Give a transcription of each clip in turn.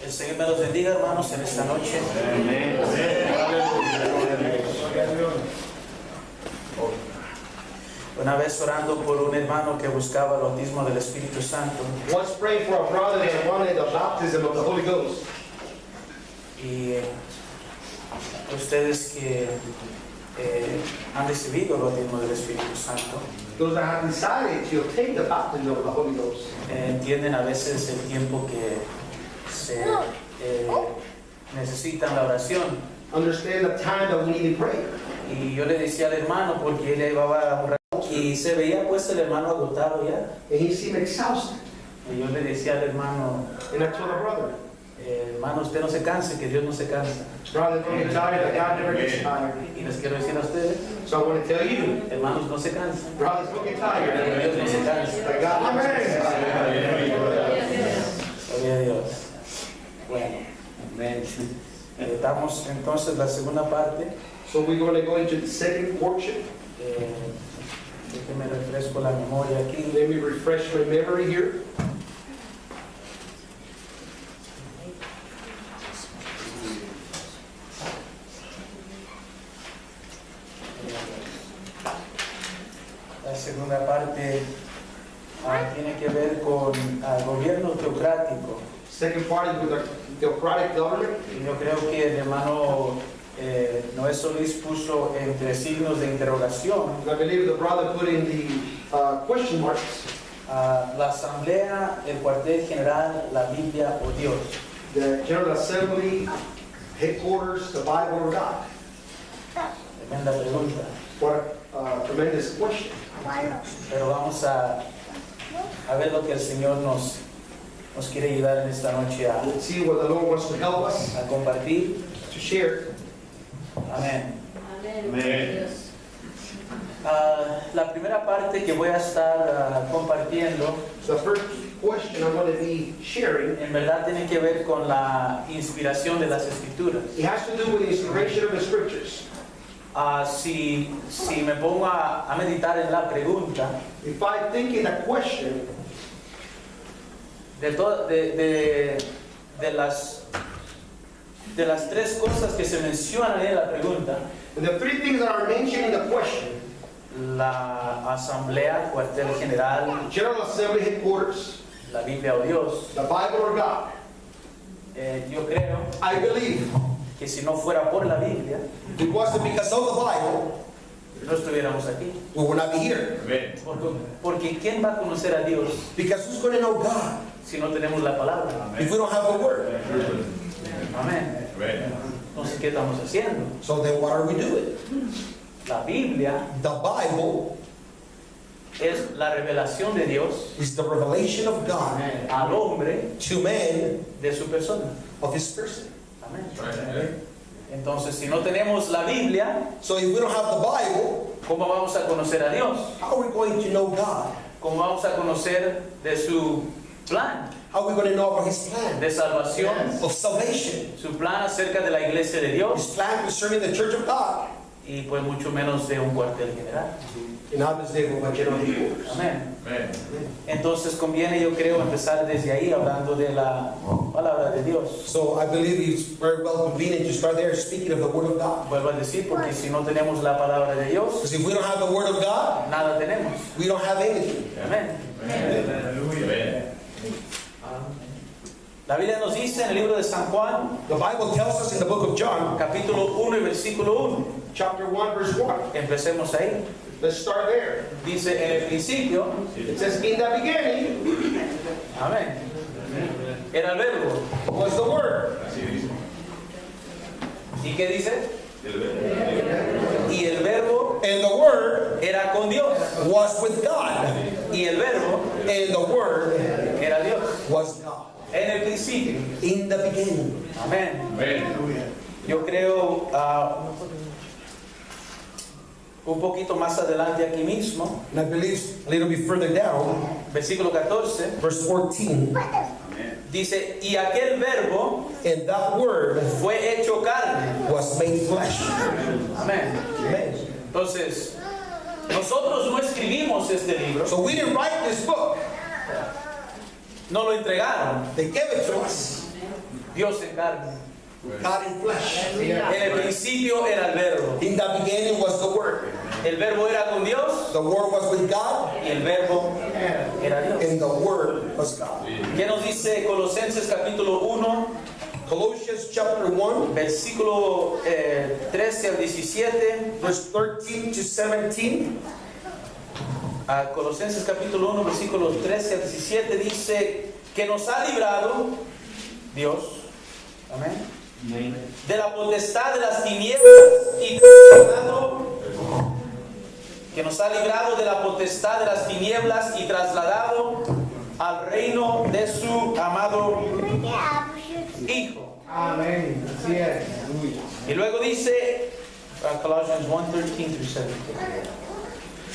El Señor me los bendiga, hermanos, en esta noche. Amén. Una vez orando por un hermano que buscaba el bautismo del Espíritu Santo. Once prayed for a brother that wanted the baptism of the Holy Ghost. Y ustedes que han recibido el bautismo del Espíritu Santo, Those that have decided to obtain the baptism of the Holy Ghost. Entienden a veces el tiempo que se necesitan la oración. Understand the time that we need to pray. Y yo le decía al hermano, porque él llevaba un rato y se veía pues el hermano agotado ya. And he seemed exhausted. Y yo le decía al hermano, And I told the brother, hermano, usted no se canse, que Dios no se cansa. brother, don't get tired, that God never gets tired. Y les quiero decir a ustedes, So I want to tell you, hermanos, no se cansen, brothers, don't get que tired. Dios no se cansa. That God never gets tired. Gloria a Dios. Bueno, estamos entonces en la segunda parte. So we're going to go into the second portion. Déjenme refresco la memoria aquí. Let me refresh my memory here. La segunda parte tiene que ver con el gobierno teocrático. Second part is with the theocratic government. Y yo creo que el hermano Noé Solís puso entre signos de interrogación I believe the brother put in the question marks. La asamblea, el cuartel general, la Biblia o Dios. The General Assembly, headquarters, the Bible or God. Tremenda pregunta. What a tremendous question. Pero vamos a ver lo que el Señor nos quiere ayudar en esta noche Let's see what the Lord wants to help us a compartir. to share. Amén. Amén. La primera parte que voy a estar compartiendo, So the first question I'm going to be sharing, en verdad tiene que ver con la inspiración de las Escrituras. it has to do with the inspiration of the scriptures. Si me pongo a meditar en la pregunta, If I think in a question, de las tres cosas que se mencionan en la pregunta, and the three things that are mentioned in the question, la asamblea, cuartel general, General Assembly headquarters, la Biblia o Dios, the Bible or God, yo creo I believe que si no fuera por la Biblia, it wasn't because of the Bible, no estuviéramos aquí. we would not be here. Amén. Porque ¿quién va a conocer a Dios Because who's going to know God si no tenemos la palabra? if we don't have the Word? Amén. Amén. Entonces, ¿qué estamos haciendo? So then what are we doing? La Biblia The Bible es la revelación de Dios is the revelation of God al hombre to man de su persona. of his person. Amén. Amén. Entonces, si no tenemos la Biblia, So if we don't have the Bible, ¿cómo vamos a conocer a Dios? how are we going to know God? ¿Cómo vamos a conocer de su plan How are we going to know about his plan de salvación? of salvation? Su plan acerca de la iglesia de Dios His plan concerning the church of God. y pues mucho menos de un cuartel general. And obviously we're going to general headquarters. Amén. Amén. Entonces conviene, yo creo, empezar desde ahí hablando de la palabra de Dios. So I believe it's very well convenient to start there speaking of the Word of God. Vuelvo a decir, porque si no tenemos la palabra de Dios, Because if we don't have the Word of God, nada tenemos. we don't have anything. Amén. Amén. La Biblia nos dice en el libro de San Juan, The Bible tells us in the book of John, capítulo 1 y versículo 1. chapter 1, verse 1. Empecemos ahí. Let's start there. Dice, en el principio, It says, in the beginning amén, era el verbo. was the Word. Así dice. ¿Y qué dice? El verbo. Y el verbo And the Word era con Dios. was with God. Y el verbo And the Word era Dios. was God. En el principio. In the beginning. Amén. Amén. Yo creo un poquito más adelante aquí mismo, And I believe a little bit further down, versículo 14, verse 14, dice, y aquel verbo and that Word fue hecho carne. was made flesh. Amén. Amen. Entonces, nosotros no escribimos este libro, So we didn't write this book. no lo entregaron. They gave it to us. Dios en carne. God in flesh. En el principio era el verbo. In the beginning was the Word. El verbo era con Dios The Word was with God, y el verbo era Dios. and the Word was God. ¿Qué nos dice Colosenses capítulo 1, Colossians chapter 1, versículo 13 al 17? verse 13 to 17. A Colosenses capítulo 1, versículos 13 al 17 dice que nos ha librado Dios, amén, de la potestad de las tinieblas y que nos ha librado de la potestad de las tinieblas y trasladado al reino de su amado Hijo. Amén. Así es. Aleluya. Y luego dice Colossians 1, 13 through 17.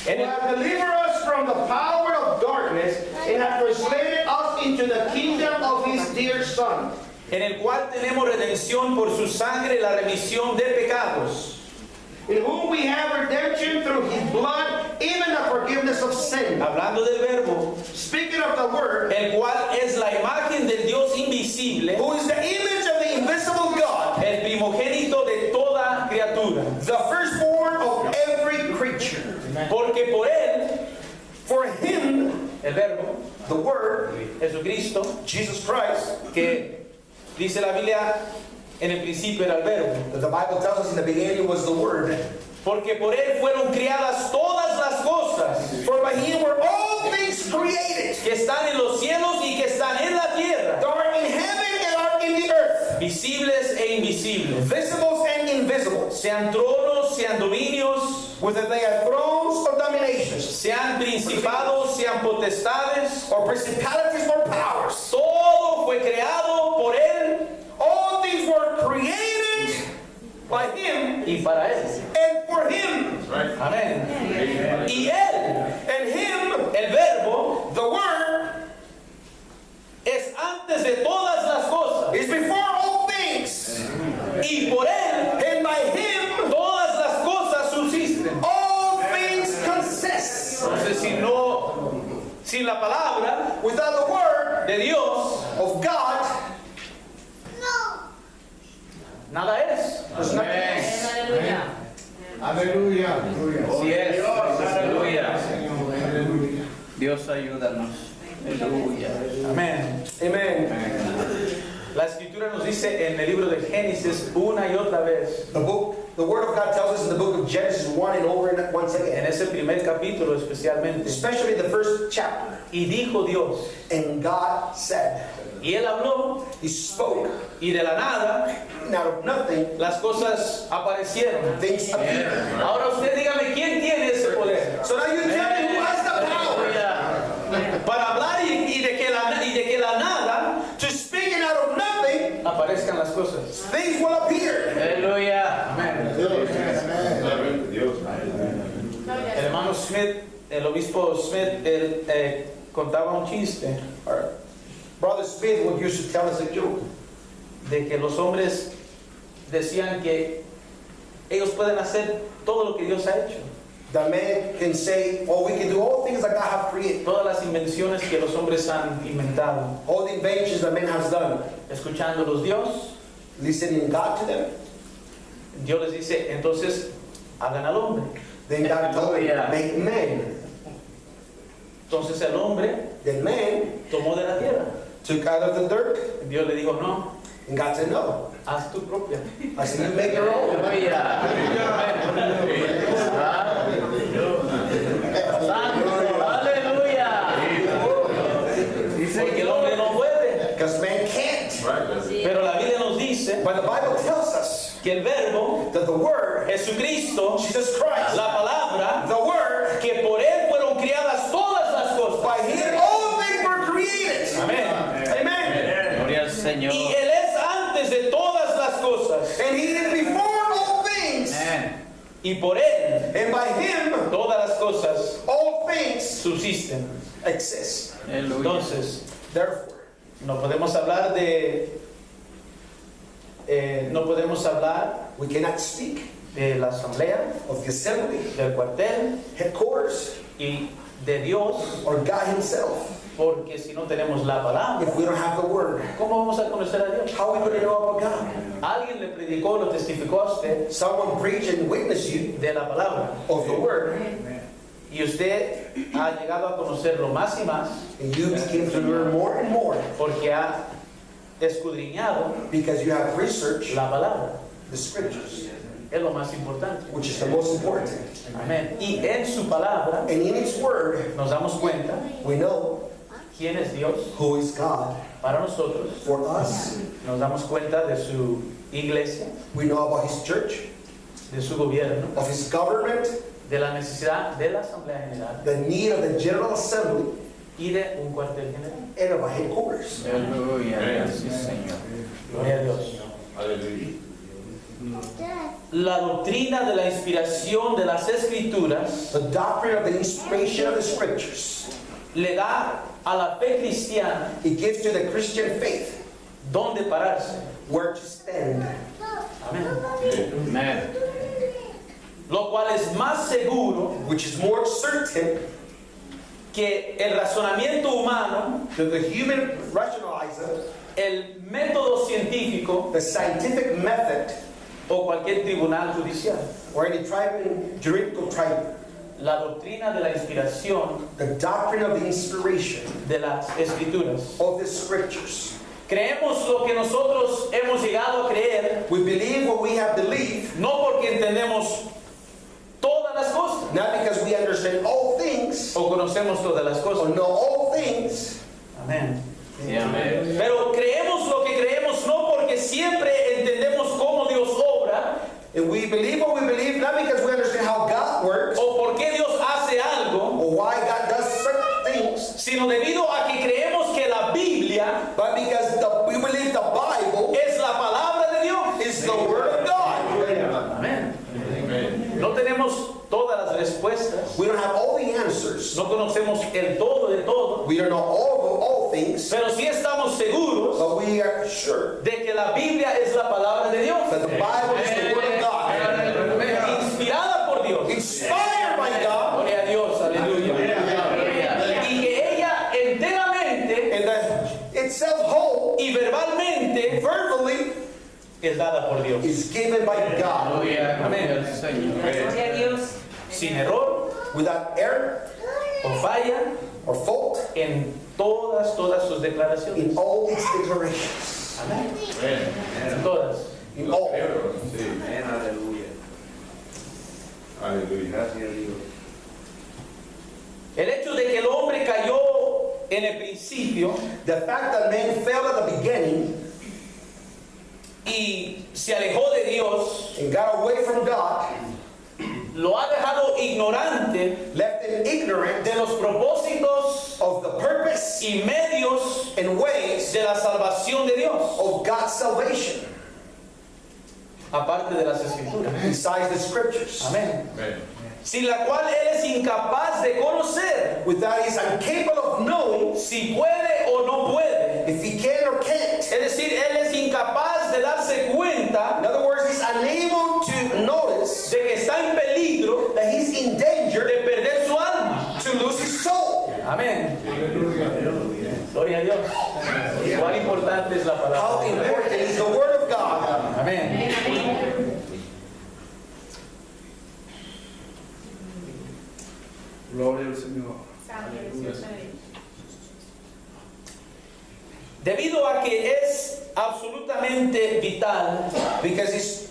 En Who el- have delivered us from the power of darkness and have translated us into the kingdom of his dear Son, en el cual tenemos redención por su sangre, la remisión de pecados, in whom we have redemption through his blood, even the forgiveness of sin. hablando del verbo, Speaking of the Word, el cual es la imagen del Dios invisible, who is the image of the invisible God, el primogénito de toda criatura. the firstborn of every creature. Porque por él, For him, el verbo, the Word, Jesucristo, Jesus Christ, que dice la Biblia, en el principio era el verbo. That the Bible tells us in the beginning was the Word. Porque por él fueron criadas todas las cosas for by him were all things created, que están en los cielos y que están en la that tierra, are in heaven and are in the earth, visibles e invisibles. visibles and invisible, Sean tronos, sean dominios, whether they are thrones or dominations, sean principados, sean potestades, or principalities or powers. todo fue creado por él All things were created by him y para él. and for him. Amén. Y él, And him, el verbo, the Word, es antes de todas las cosas. is before all things. Y por él, And by him, todas las cosas subsisten. all things consist. Entonces, sin la palabra Without the Word de Dios, of God, nada es. there's nothing. Aleluya. Así es. Aleluya. Aleluya. Dios ayúdanos. Aleluya. Amén. Amen. La escritura nos dice en el libro de Génesis una y otra vez, The Word of God tells us in the book of Genesis 1 and over and once en again, ese primer capítulo especialmente, especially the first chapter. y dijo Dios, And God said, y él habló, He spoke, y de la nada and out of nothing, las cosas aparecieron. things appeared. Ahora usted dígame, ¿quién tiene ese poder? So now you tell me who has the power Aleluya. Para hablar y de que la nada to speak, and out of nothing, aparezcan las cosas. things will appear. Aleluya. Amén. Dios. El hermano Smith, el obispo Smith, él contaba un chiste Our Brother Smith would used to tell us a joke de que los hombres decían que ellos pueden hacer todo lo que Dios ha hecho. that man can say, oh, we can do all things that God have created. Todas las invenciones que los hombres han inventado. All the inventions that man has done, Escuchándolos Dios, listening God to them. Dios les dice, entonces hagan al hombre. Then God told him, Hallelujah. make man. Entonces el hombre Then man tomó de la tierra. took out of the dirt, Dios le dijo, no, and God said, no. haz tu propia. I said, you make your own. Aleluya. Porque el hombre no puede. Because man can't. Pero la Biblia nos dice But the Bible tells us que el verbo, that the Word, Jesucristo, Jesus Christ, la palabra, the Word, que por él fueron criadas todas las cosas. by Him all things were created. Amén. Amen. Gloria al Señor. Y él es antes de todas las cosas. And He is before all things. Amén. Y por él And by Him todas las cosas all things subsisten. exist. Aleluya. Entonces, Therefore, no podemos hablar we cannot speak de la asamblea, of the assembly, del cuartel headquarters, y de Dios, or God himself, porque si no tenemos la palabra, if we don't have the word? ¿cómo vamos a conocer a Dios? How are we going to know about God? Alguien le predicó, lo testificó a usted Someone preached and witnessed you de la palabra, of the word, y usted ha llegado a conocerlo más y más and you begin to learn more and more porque ha escudriñado because you have researched la palabra. the scriptures, Es lo más importante. which is the most important. Amén. Y en su palabra And in its word, nos damos cuenta we know quién es Dios who is God para nosotros. for us. Nos damos cuenta de su iglesia, We know about his church, de su gobierno, of his government, de la necesidad de la Asamblea General the need of the General Assembly, y de un cuartel general. and of a headquarters. Gloria a Dios. Aleluya. La doctrina de la inspiración de las Escrituras The doctrine of the inspiration of the scriptures. le da a la fe cristiana It gives to the Christian faith dónde pararse. where to stand, Amén. Lo cual es más seguro which is more certain que el razonamiento humano, than the human rationalizer, el método científico the scientific method, o cualquier tribunal judicial. or any juridical tribunal. La doctrina de la inspiración The doctrine of the inspiration de las Escrituras. of the scriptures. Creemos lo que nosotros hemos llegado a creer, We believe what we have believed, no porque entendemos todas las cosas not because we understand all things o conocemos todas las or cosas. know all things, Amén. Pero creemos lo que creemos no porque siempre entendemos cómo Dios obra and we believe what we believe, not because we understand how God works o por qué Dios hace algo, or why God does certain things, sino debido a que creemos que la Biblia but because we believe the Bible es la palabra de Dios. is the Word of God. Amén. No tenemos todas las respuestas, We don't have all the answers. no conocemos el todo de todo, We don't know all things, pero sí estamos seguros but we are sure de que la Biblia es la palabra de Dios, that the Bible is the Word of God, inspirada por Dios. inspired by God, Gloria a Dios, aleluya. Y que ella enteramente and that itself whole, y verbalmente verbally, es dada por Dios. is given by God Amén. Sin error without error o falla or fault en todas sus declaraciones. in all its declarations. Amén. En todas. In all. Sí. Aleluya. Aleluya. Gracias a Dios. El hecho de que el hombre cayó en el principio The fact that man fell at the beginning y se alejó de Dios and got away from God lo ha dejado ignorante left him ignorant de los propósitos of the purpose y medios and ways de la salvación de Dios, of God's salvation aparte de las Escrituras. besides the scriptures. Amén. Amén. Sin la cual él es incapaz de conocer Without he's incapable of knowing si puede o no puede. if he can or can't. Es decir, él es incapaz de darse cuenta In other words, he's unable to notice de que está en peligro that he's in danger de perder su alma. to lose his soul. Amén. Gloria a Dios. Cuán importante es la How palabra. important is the Word of God? Amén. Gloria al Señor. Debido a que es absolutamente vital Because it's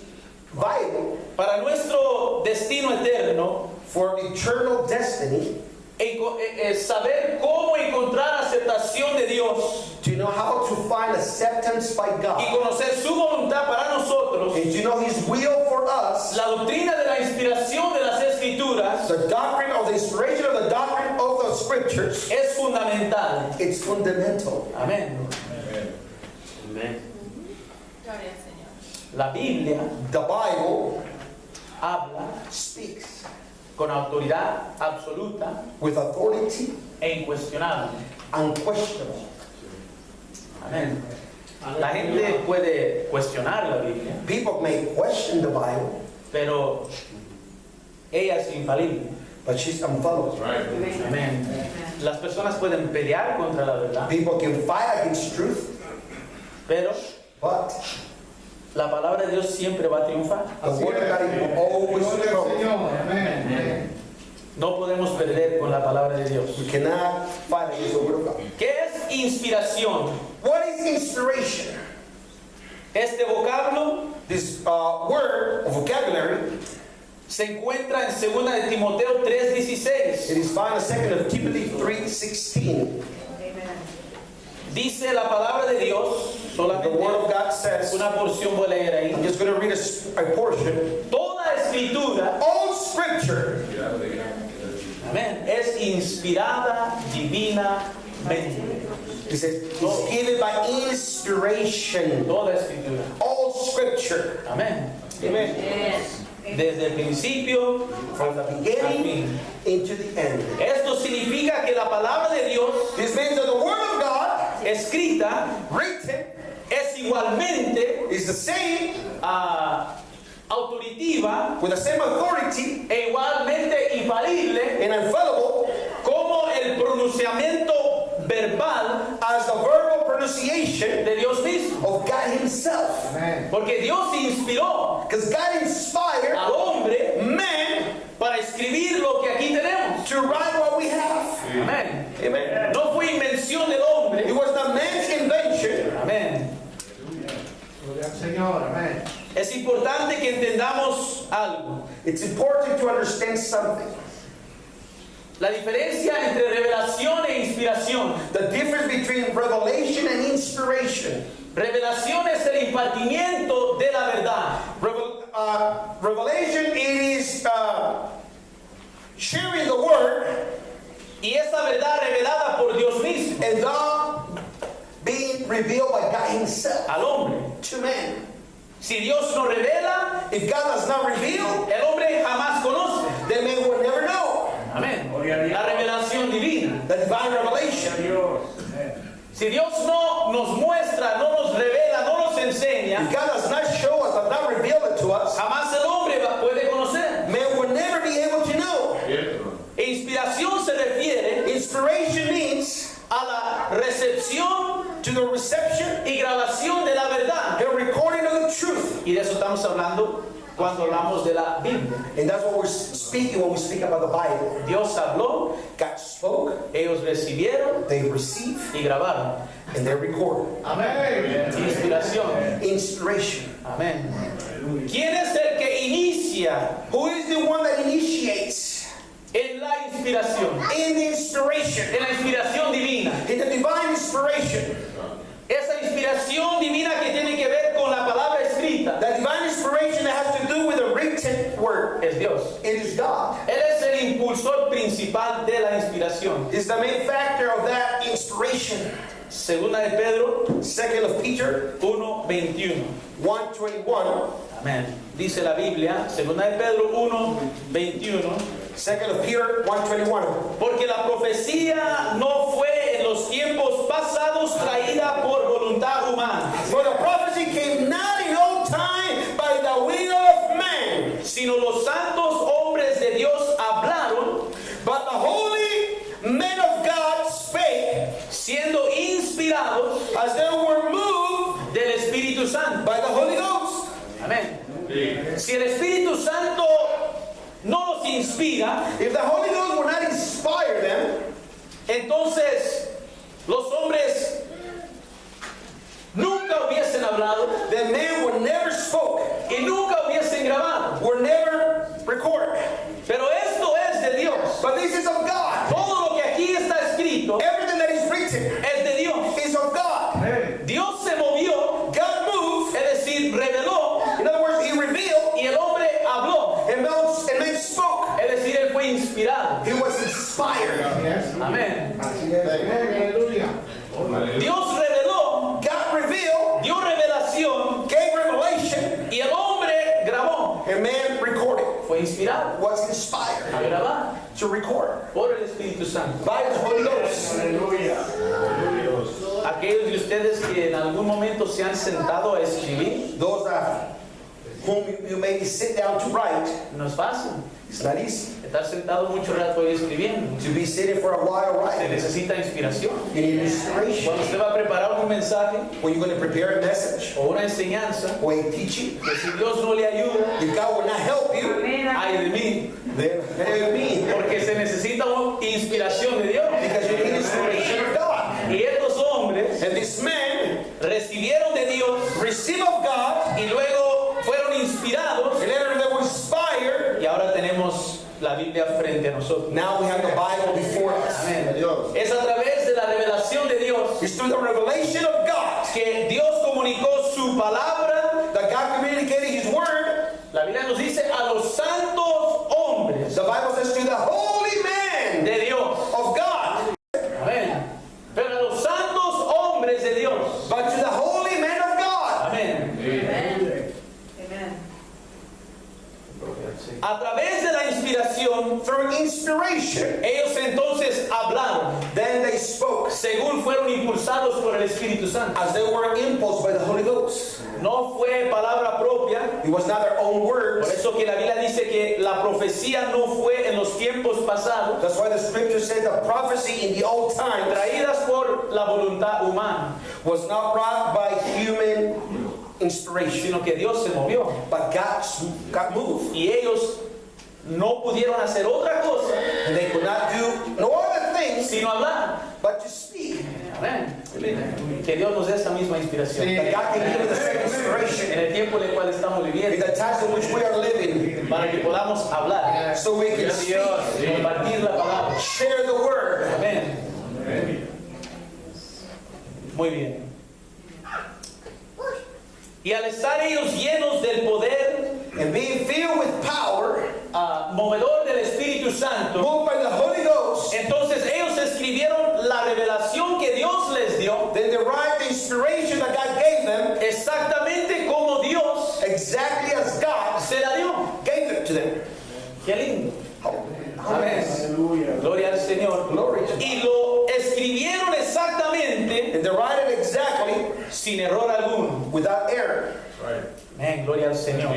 vital para nuestro destino eterno for eternal destiny saber cómo encontrar aceptación de Dios to know how to find acceptance by y God conocer su voluntad para nosotros. and to know His will for us. La doctrina de la inspiración de las Escrituras The doctrine of the inspiration of the doctrine of the scriptures, es fundamental. it's fundamental. Amén. Amén. La Biblia The Bible habla speaks con autoridad absoluta with authority, e incuestionable. unquestionable. Amén. La gente puede cuestionar la Biblia, People may question the Bible, pero ella es infalible. but she's unfollowed. Amén. Las personas pueden pelear contra la verdad, People can fight against truth, pero but la palabra de Dios siempre va a triunfar. the word of God will always Gloria al triumph. Señor. Amén. No podemos perder con la palabra de Dios. We cannot fight against the word of God. ¿Qué es inspiración? What is inspiration? Este vocablo This word or vocabulary, se encuentra en 2 de Timoteo 3:16. it is found in 2 Timothy 3:16. Dice la palabra de Dios, The word of solamente God says, una porción voy a leer ahí. I'm just going to read a portion. Toda escritura, All scripture amén, es inspirada divinamente. It says, it's given by inspiration. Toda escritura. All scripture. Amén. Amen. Desde el principio From the al beginning fin. into the end. Esto significa que la palabra de Dios This means that the word of God, escrita written, es igualmente is the same, autoritiva with the same authority e igualmente infalible and infallible como el pronunciamiento verbal as the verbal pronunciation de Dios mismo. of God Himself. Amén. Porque Dios inspiró Because God inspired al hombre man para escribir lo que aquí tenemos. to write what we have. Amén. Amen. No fue invención del It hombre. was not man's invention. Amén. Gloria al Señor. Amén. Es importante que entendamos algo. It's important to understand something. La diferencia entre revelación e inspiración. The difference between revelation and inspiration. Revelación es el impartimiento de la verdad. Revelation, it is sharing the word Y esa verdad revelada por Dios mismo and God being revealed by God Himself al hombre. to man. Si Dios no revela, If God does not reveal, el hombre jamás conoce. then man will never know. Amén. La revelación divina. The divine revelation. Si Dios no nos muestra, no nos revela, no nos enseña, If God does not show us, does not reveal it to us, jamás el hombre puede conocer. man will never be able to know. E inspiración se refiere Inspiration means a la recepción to the reception y grabación de la verdad. and recording of the truth. Y de eso estamos hablando cuando hablamos de la Biblia. And that's what we're speaking when we speak about the Bible. Dios habló, God spoke, ellos recibieron they receive, y grabaron. and they record. Amén. Inspiración. Inspiration. Amén. ¿Quién es el que inicia Who is the one that initiates en la inspiración? in the inspiration? En la inspiración divina. In the divine inspiration. Esa inspiración divina que tiene que ver con la palabra escrita The divine inspiration that has to do with the written word. es Dios. It is God. Él es el impulsor principal de la inspiración. It's the main factor of that inspiration. Segunda de Pedro 2 of Peter 1:21. 1:21. Amén. Dice la Biblia, segunda de Pedro 1:21. 2 of Peter 1:21. Porque la profecía no fue en los tiempos pasados traída por voluntad humana, For the prophecy came not in old time by the will of man, sino los santos hombres de Dios hablaron, but the holy men of God spake siendo inspirados as they were moved del Espíritu Santo. by the Holy Ghost. Amén. Si el Espíritu Santo no los inspira, If the Holy Ghost would not inspire them, entonces los hombres nunca hubiesen hablado then man would never spoke, y nunca hubiesen grabado. would never record. Pero esto es de Dios. But this is of God. Todo lo que aquí está escrito Everything that is written es de Dios. is of God. Dios se movió, God moved. es decir, reveló, In other words, He revealed, y el hombre habló, and man spoke. es decir, él fue inspirado. He was inspired. Yes. Amén. Así es. Amén. Aleluya. Dios reveló, God revealed, dio revelación, gave revelation, y el hombre grabó. and man recorded. Fue inspirado Was a inspired grabar to record por el Espíritu Santo. by the Holy Ghost. Aquellos de ustedes que en algún momento se han sentado a escribir, Those that whom you maybe sit down to write, No es fácil. it's not easy. Estar sentado mucho rato ahí escribiendo. To be sitting for a while Se writing, necesita inspiración. you need inspiration. Cuando usted va a preparar un mensaje When you're going to prepare a message o una enseñanza, or a teaching, que si Dios no le ayuda, if God will not help you, ay de mí, then help me. porque se necesita una inspiración de Dios. Because you need inspiration of God. Y estos hombres And these men recibieron de Dios receive of God, y luego fueron inspirados, and later they were inspired. y ahora tenemos la Biblia frente a nosotros. Now we have the Bible before us. Amén. Es a través de la revelación de Dios It's through the revelation of God que Dios comunicó su palabra. that God communicated His Word. La Biblia nos dice a los santos hombres The Bible says to the holy man de Dios. of God, Amén. Pero a los santos hombres de Dios. but to the holy man of God. Amén. Amen. A través de la inspiración, Through inspiration, ellos entonces hablaron then they spoke según fueron impulsados por el Espíritu Santo. as they were impulsed by the Holy Ghost. No fue palabra propia. It was not their own Por words. eso que la Biblia dice que la profecía no fue en los tiempos pasados That's why the scripture said the prophecy in the old times traídas por la voluntad humana, was not brought by human inspiration, sino que Dios se movió but God got moved. y ellos no pudieron hacer otra cosa And they could not do no other things sino hablar. but to speak. Amén. Que Dios nos dé esa misma inspiración That God can give us the same en inspiration el tiempo en el cual estamos in viviendo, the times in which we are living, para que podamos hablar, so we can speak, compartir la palabra. share the word. Amén. Muy bien. Y al estar ellos llenos del poder And being filled with power, movedor del Espíritu Santo, moved by the Holy Ghost, entonces ellos escribieron la revelación que Dios les dio then they write the inspiration that God gave them exactamente como Dios exactly as God se la dio. gave it to them. Qué lindo. Amén. Gloria al Señor. Glory to God. Y lo escribieron exactamente And they write it exactly sin error alguno. without error. Amén. Gloria al Señor.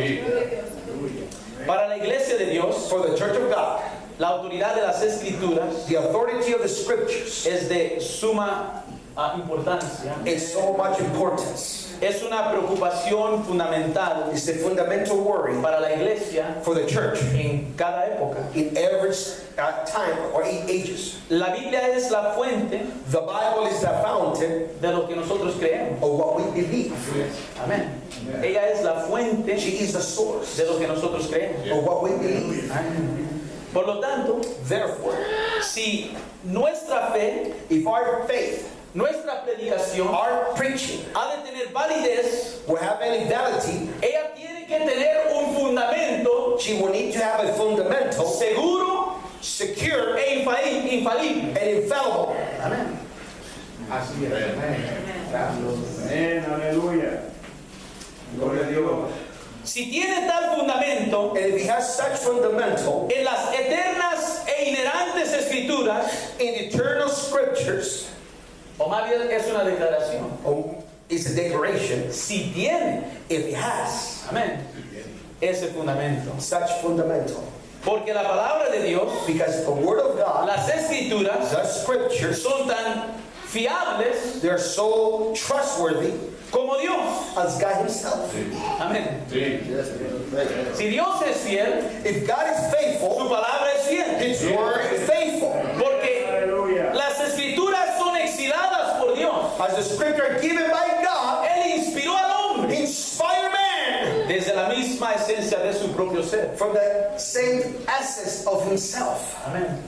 Para la iglesia de Dios, For the church of God, la autoridad de las Escrituras the authority of the scriptures es de suma importancia. is so much importance. Es una preocupación fundamental It's a fundamental worry para la iglesia for the church en cada época. in every time or ages. La Biblia es la fuente The Bible is the fountain de lo que nosotros creemos. of what we believe. Amén. Ella es la fuente She is the source de lo que nosotros creemos. of what we believe. Por lo tanto, Therefore, si nuestra fe, if our faith, nuestra predicación our preaching ha de tener validez, will have any validity, ella tiene que tener un fundamento she will need to have a fundamental, seguro secure, e infalible. and infallible. Amén. Así es. Amén. Amén, aleluya. Gloria a Dios. Si tiene tal fundamento And if he has such fundamental en las eternas e inerrantes escrituras, in eternal scriptures, o más bien es una declaración, it's a declaration. si tiene, If he has amén, ese fundamento. such fundamental, Porque la palabra de Dios, because the word of God, las escrituras, the scriptures, son tan fiables they're so trustworthy como Dios. as God himself. Amén. Si Dios es fiel, If God is su faithful, palabra es fiel. his word is faithful. Porque Aleluya. las escrituras son exhiladas por Dios. As the scripture given by God, Él inspiró al hombre inspire man desde la misma esencia de su propio ser. from the same essence of himself. Amén.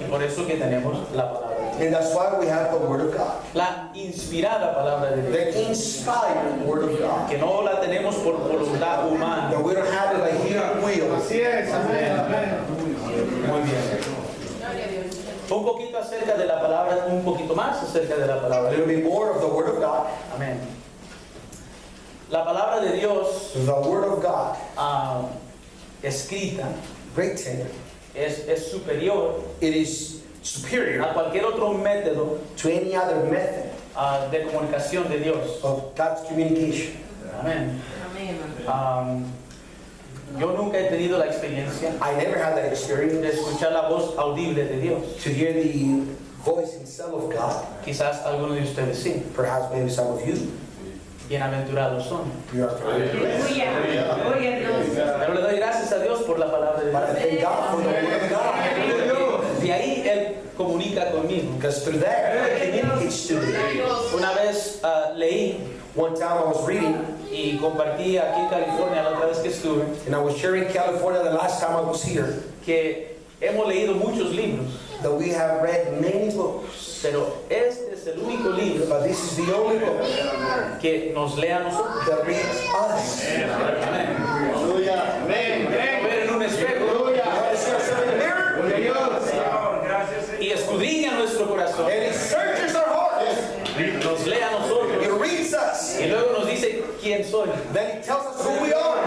Y por eso que tenemos la palabra de Dios. And that's why we have the word of God. La inspirada palabra de Dios. The inspired word of God. Que no la tenemos por voluntad humana. That we don't have it like human will. Así es. Amén. Amén. Muy bien. Un poquito acerca de la palabra, un poquito más acerca de la A palabra. little bit more of the word of God. Amén. La palabra de Dios The word of God, escrita written, es superior it is superior a cualquier otro método to any other method de comunicación de Dios. of God's communication. Amén. Amén. Yo nunca he tenido la experiencia I never had that de experience escuchar la voz audible de Dios. to hear the voice himself of God. Quizás algunos de ustedes sí. Perhaps maybe some of you. Bienaventurados son. You are familiar. Aleluya. Gloria a Dios. Pero le doy gracias a Dios por la palabra de But I Dios. thank God for the word of God. De ahí Él comunica conmigo. Because through that, He communicates to me. Una vez leí One time I was reading, y compartí aquí en California la otra vez que estuve, and I was sharing California the last time I was here, que hemos leído muchos libros, that we have read many books. pero este es el único libro But this is the only book que nos lea a nosotros. that reads us. Amén. Hallelujah. Amen. Amen. Ver en un espejo You want to see yourself in the mirror? Gloria a Dios. Señor, gracias, Señor. y escudriña nuestro corazón, And He searches our hearts. nos lee a nosotros He reads us. y luego nos dice quién soy. Then He tells us who we are.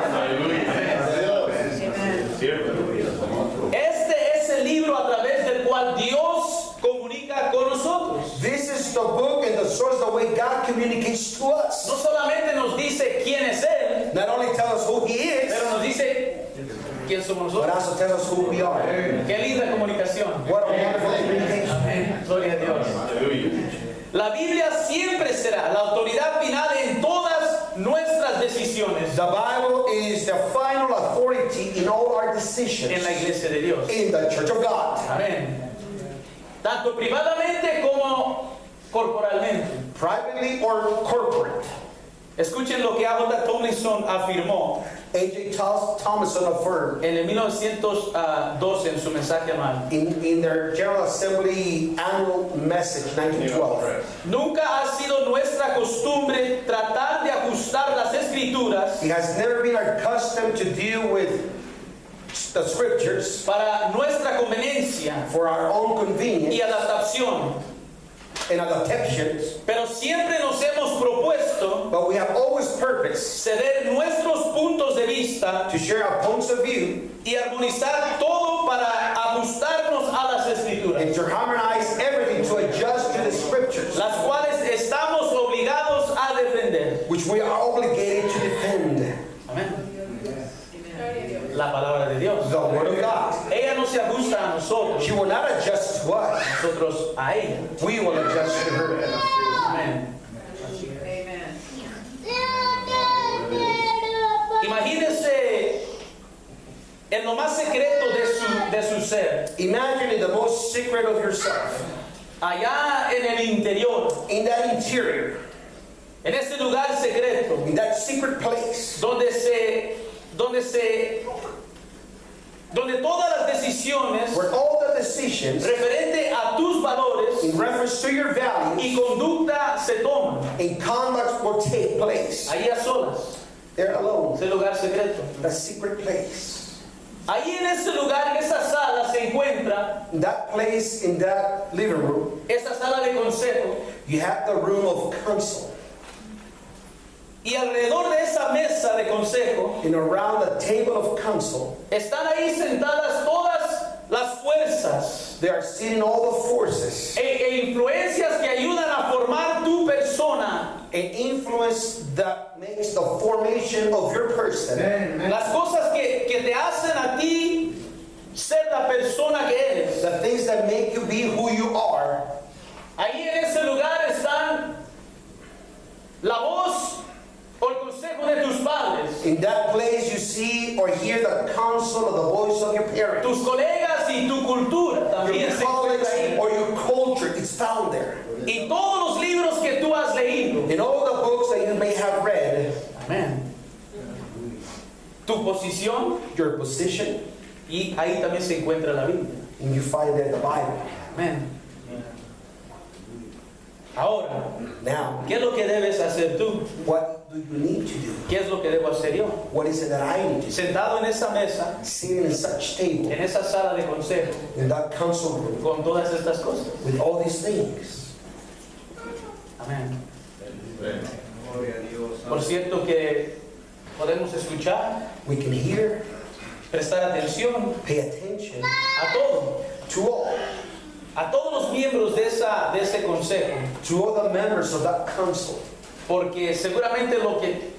Este es el libro a través del cual Dios comunica con nosotros. This is the book and the source, the way God communicates to No us. solamente nos dice quién es Él, Not only tells us who He is, pero nos dice quién somos but nosotros. also tells us who we are. Qué linda comunicación. What a wonderful communication. Amén. Gloria a Dios. La Biblia siempre será la autoridad final en todas nuestras decisiones The Bible is the final authority in all our decisions en la iglesia de Dios. in the Church of God. Amén. Tanto privadamente como corporalmente. Privately or corporate. Escuchen lo que A.J. Tomlinson afirmó A.J. Thomason affirmed en el 1912 en su mensaje anual. in their General Assembly annual message, 1912. Nunca ha sido nuestra costumbre tratar de ajustar las escrituras It has never been our custom to deal with the scriptures para nuestra conveniencia for our own y convenience adaptación, and adaptations, pero siempre nos hemos propuesto but we have always purposed ceder nuestros puntos de vista to share our points of view y armonizar todo para ajustarnos a las escrituras, and to harmonize everything to adjust to the scriptures, las cuales estamos obligados a defender. which we are obligated to defend. Amén. La palabra de Dios. The Word of God. Ella no se ajusta a nosotros, She will not adjust to us. nosotros a ella. We will adjust to her. Amén. Amen. Imagínense en lo más secreto de su ser, Imagine in the most secret of yourself, allá en el interior, in that interior, en ese lugar secreto, in that secret place, donde todas las decisiones where all the decisions referente a tus valores in reference to your values y conducta se toman, and conduct will take place. ahí a solas, They're alone. ese lugar secreto. That secret place. Ahí en ese lugar, en esa sala se encuentra In that place, in that living room, esa sala de consejo, you have the room of counsel. y alrededor de esa mesa de consejo And around the table of counsel, están ahí sentadas todas las fuerzas they are sitting all the forces e influencias que ayudan a formar tu persona, and influence that makes the formation of your person. las cosas que te hacen a ti ser la persona que eres. The things that make you be who you are. Ahí en ese lugar están la voz o el consejo de tus padres, In that place, you see or hear the counsel of the voice of your parents. tus colegas y tu cultura también Your se colleagues encuentra ahí. or your culture is found there. Y todos los libros que tú has leído. In all the books that you may have read, Amén. Tu posición, your position, y ahí también se encuentra la Biblia. and you find there the Bible. Amén. Ahora, Now, ¿qué es lo que debes hacer tú? what do you need to do? ¿Qué es lo que debo hacer yo? What is it that I need to do? Sentado en esa mesa, Sitting in such table, en esa sala de consejo, in that council room, con todas estas cosas. with all these things. Amén. Gloria a Dios. Por cierto que podemos escuchar, We can hear, prestar atención pay attention a todo. to all. a todos los miembros de ese consejo, to all the members of that council, porque seguramente lo que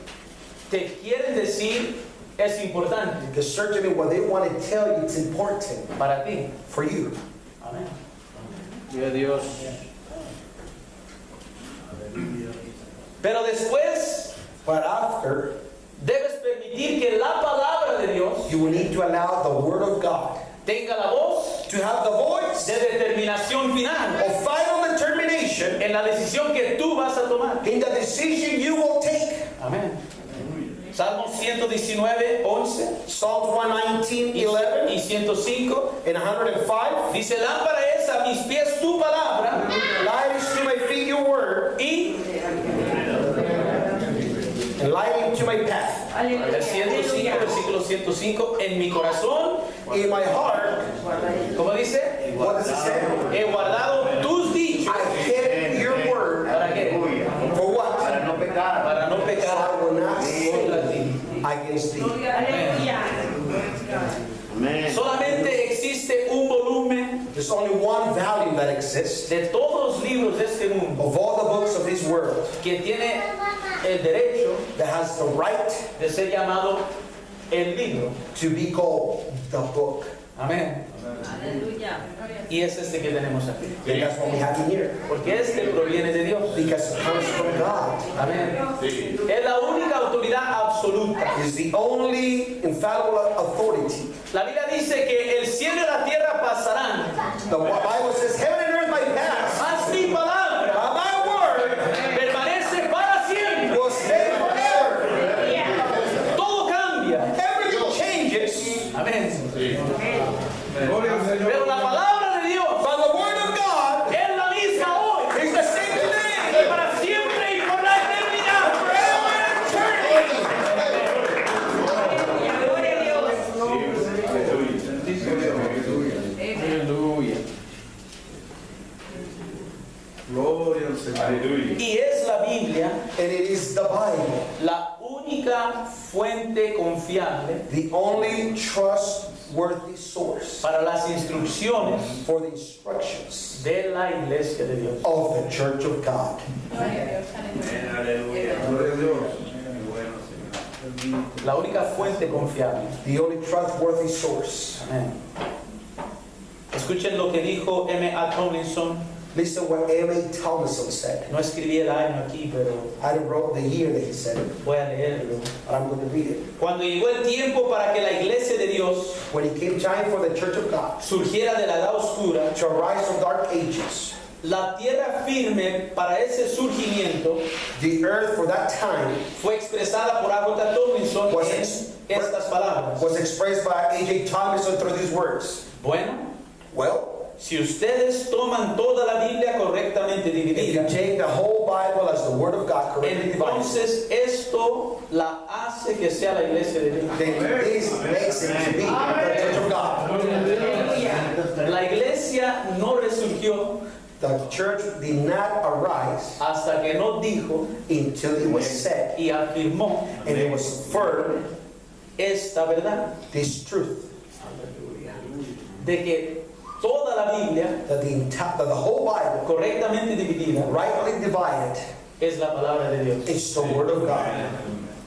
te quieren decir es importante because certainly what they want to tell you is important para ti. for you. Amén. Gloria a Dios. Pero después But after, debes permitir que la palabra de Dios you will need to allow the Word of God tenga la voz to have the voice de determinación final of final determination en la decisión que tú vas a tomar. in the decision you will take. Amén. Salmo 119, 11 Psalms 119, 11 y 105 and 105. dice: lámpara es a mis pies tu palabra Light is to my feet your word, y and light into my path. el 105, versículo 105, en mi corazón, In my heart, ¿cómo dice? what does it say? He guardado tus dichos. I kept your word. ¿Para qué? For what? Para no pecar. Para no So I pecar will not sin contra ti. against thee. Amén. Solamente existe un volumen There's only one volume that exists de todos los libros de este mundo of all the books of this world que tiene el derecho that has the right de ser llamado el libro. to be called the book. Amén. Y es este que tenemos aquí. And that's what we have in here. Porque este proviene de Dios. Because it comes from God. Amén. Es la única autoridad absoluta. It's the only infallible authority. La Biblia dice que el cielo y la tierra pasarán, The Bible says, heaven and earth may pass, mas mi palabra but my word permanece para siempre. will stay forever. Todo cambia. Everything changes, Amén. Gloria al Señor. Pero la palabra de Dios but the word of God es la misma hoy, is the same y today, para siempre y por la eternidad. forever and eternity. Aleluya. Gloria al Señor. Y es la Biblia And it is the Bible, la única fuente confiable the only trustworthy source para las instrucciones for the instructions de la iglesia de Dios. of the Church of God. Aleluya. Gloria a Dios. Bueno, Señor. La única fuente confiable. The only trustworthy source. Amén. Escuchen lo que dijo M.A. Tomlinson. Listen what A.M.A. Thomason said. No escribí el año aquí, pero I didn't wrote the year that he said it, voy a leerlo. but I'm going to read it. Cuando llegó el tiempo para que la iglesia de Dios When it came time for the Church of God surgiera de la edad oscura, to arise from dark ages, la tierra firme para ese surgimiento the earth for that time fue expresada por A.J. Tomlinson en estas palabras. was expressed by A.J. Thomason through these words. Bueno, Well, si ustedes toman toda la Biblia correctamente if you dividida, take the whole Bible as the Word of God correctly divided, entonces esto la hace que sea la iglesia de Dios. then this makes it to be the Church of God. La iglesia no resurgió The church did not arise hasta que no dijo until it was said y afirmó and it was firm, esta verdad this truth, de que toda la Biblia that the whole Bible, correctamente dividida rightly divided, es la palabra de Dios. is the Word of God.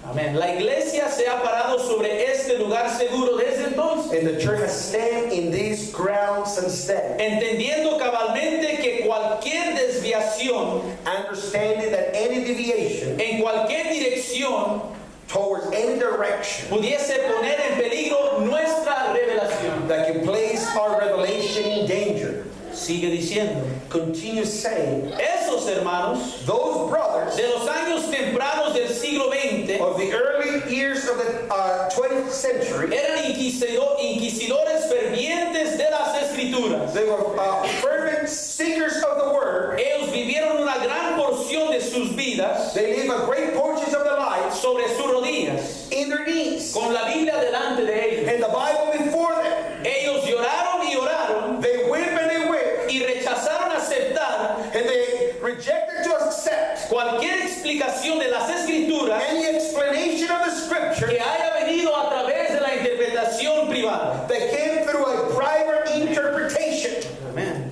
Amén. La iglesia se ha parado sobre este lugar seguro desde entonces, And the church has stand in these grounds since then, entendiendo cabalmente que cualquier desviación understanding that any deviation en cualquier dirección towards any direction pudiese poner en peligro nuestra revelación. that can place our revelation in danger. Sigue diciendo, Continue saying, esos hermanos those brothers de los años tempranos del siglo XX of the early years of the 20th century, eran inquisidores fervientes de las escrituras. they were fervent seekers of the Word. Ellos vivieron una gran porción de sus vidas They live a great portions of their lives sobre sus rodillas, in their knees con la Biblia delante de ellos. and the Bible before them. Ellos lloraron y oraron They weep and they weep, y rechazaron aceptar and they rejected to accept cualquier explicación de las escrituras any explanation of the Scripture que haya venido a través de la interpretación privada. that came through a private interpretation. Amén.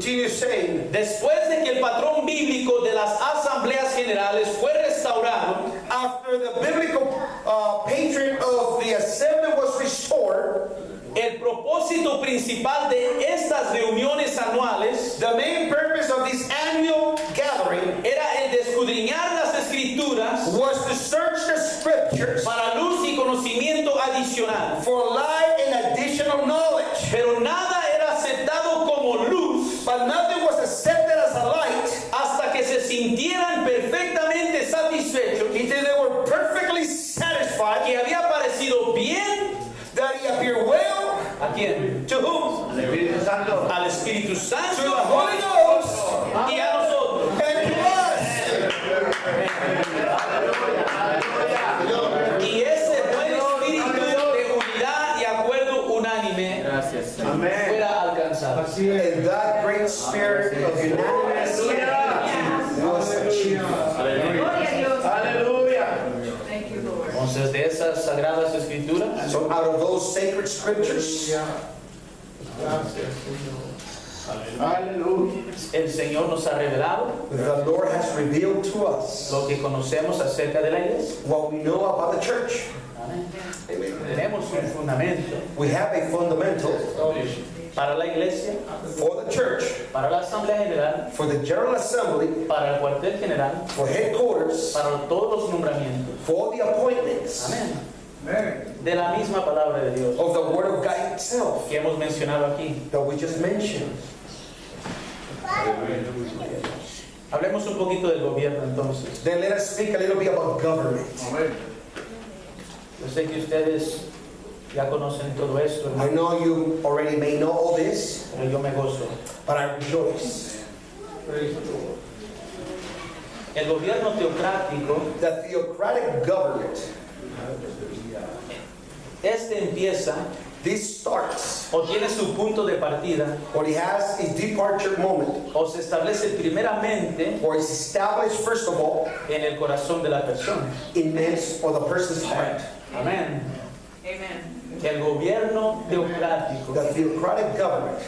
continues saying, después de que el patrón bíblico de las asambleas generales fue restaurado, after the biblical patron of the assembly was restored, el propósito principal de estas reuniones anuales the main purpose of this annual gathering era el de escudriñar las escrituras was to search the scriptures para luz y conocimiento adicional. for light and additional knowledge. Pero nada era aceptado como luz But nothing was accepted as a light hasta que se sintieran perfectamente satisfechos until they were perfectly satisfied que había parecido bien. that he appeared well. ¿A quién? To whom? Al Espíritu To Santo the Holy Ghost y a nosotros. and to us. Y ese buen espíritu de unidad y acuerdo unánime fuera alcanzado. And that great spirit of unanimous was achieved. Gloria a Dios. Hallelujah. Thank you, Lord. Entonces, de esas sagradas escrituras, So out of those sacred scriptures, el Señor nos ha revelado the Lord has revealed to us lo que conocemos acerca de la iglesia. what we know about the church. Amén. Amen. Tenemos un fundamento We have a fundamental para la iglesia, for the church, para la asamblea general, for the General Assembly, para el cuartel general, for headquarters, para todos los nombramientos. for the appointments Amén. De la misma palabra de Dios of the Word of God itself que hemos mencionado aquí. that we just mentioned. Hablemos un poquito del gobierno entonces. Then let us speak a little bit about government. Yo sé que ustedes ya conocen todo esto, I hermano, know you already may know all this, pero yo me gozo. but I rejoice. El gobierno teocrático, The theocratic government, empieza this starts, o tiene su punto de partida or it has a departure moment, o se establece primeramente or it's established first of all en el corazón de la persona. in man's or the person's heart. Amén. Amen. El gobierno teocrático The theocratic government,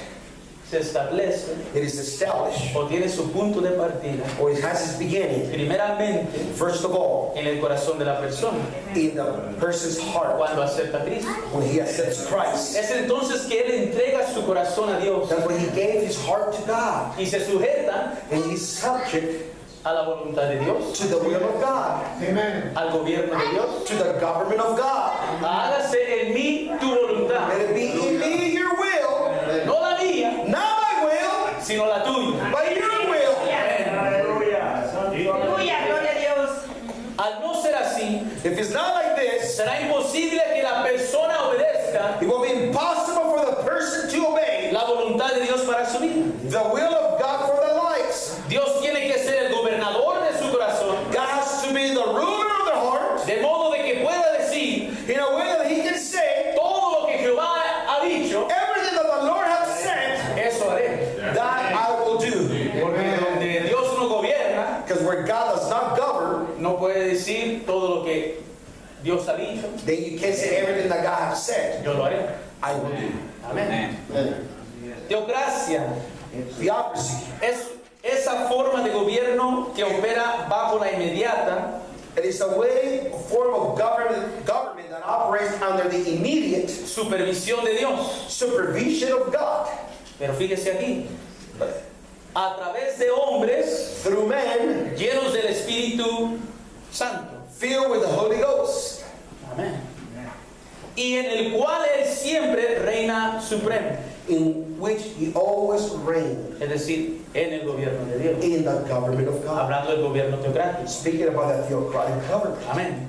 se establece it is established, o tiene su punto de partida or it has its beginning, primeramente first of all, en el corazón de la persona in the person's heart cuando acepta a Cristo. when he accepts Christ. Es entonces que él entrega su corazón a Dios That's when he gave his heart to God, y se sujeta and he's subject a la voluntad de Dios, to the will of God, al gobierno de Dios. to the government of God. Hágase en mí tu voluntad, Let it be in me your will, no la mía, not my will, sino la tuya. but your will. Aleluya, gloria a Dios. Al no ser así, If it's not like this, será imposible que la persona obedezca it will be impossible for the person to obey la voluntad de Dios para su vida. the will of God for their lives. Dios tiene que ser el gobernador de su corazón, God has to be the ruler of their heart de modo de que pueda decir in a way that he can say, todo lo que Jehová ha dicho, everything that the Lord has said, eso haré. that I will do. Porque donde Dios no gobierna, Because where God does not govern, no puede decir todo lo que Dios ha dicho, then you can't say everything that God has said. yo lo haré. I will do. Amén. Teocracia Theocracy. es esa forma de gobierno que opera bajo la inmediata It is a way, a form of government that operates under the immediate supervisión de Dios. supervision of God. Pero fíjese aquí, a través de hombres Through men llenos del Espíritu Santo. filled with the Holy Ghost. Amén. Y en el cual Él siempre reina supremo. In which he always reigned Es decir, en el gobierno de Dios. in the government of God. Hablando del gobierno teocrático. Speaking about that theocratic government. Amén.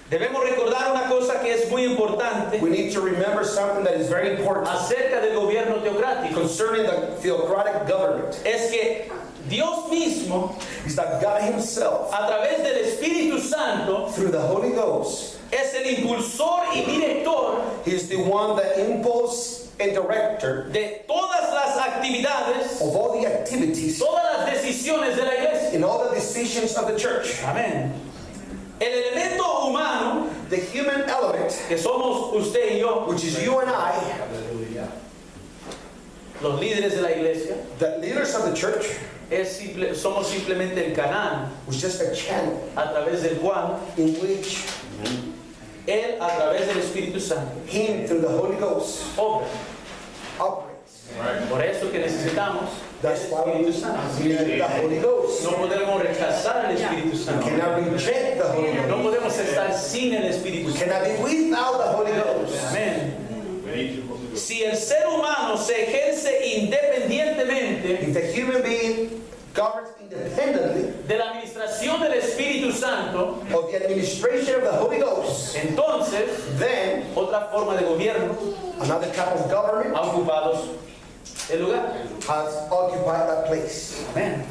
Debemos recordar una cosa que es muy importante We need to remember something that is very important acerca del gobierno teocrático. concerning the theocratic government. Es que Dios mismo, Is that God himself, a través del Espíritu Santo, through the Holy Ghost, es el impulsor y director he is the one, the impulse and director de todas las actividades, of all the activities todas las decisiones de la iglesia. in all the decisions of the church. Amén. El elemento humano, The human element, que somos usted y yo, which is you and I, Los líderes de la iglesia The leaders of the church somos simplemente el canal was just a channel a través del cual in which Él, a través del Espíritu Santo, Him, through the Holy Ghost, obra. operates. Por eso que necesitamos el That's why we Espíritu Santo. need the Holy Ghost. No podemos rechazar el Espíritu We Santo. cannot reject the Holy No Ghost. podemos estar sin el Espíritu We Santo. cannot be without the Holy Ghost. Amén. Si el ser humano se ejerce independientemente If the human being governs independently de la administración del Espíritu Santo, of the administration of the Holy Ghost, entonces then otra forma de gobierno another type of government ha ocupado el lugar. has occupied that place. Amén.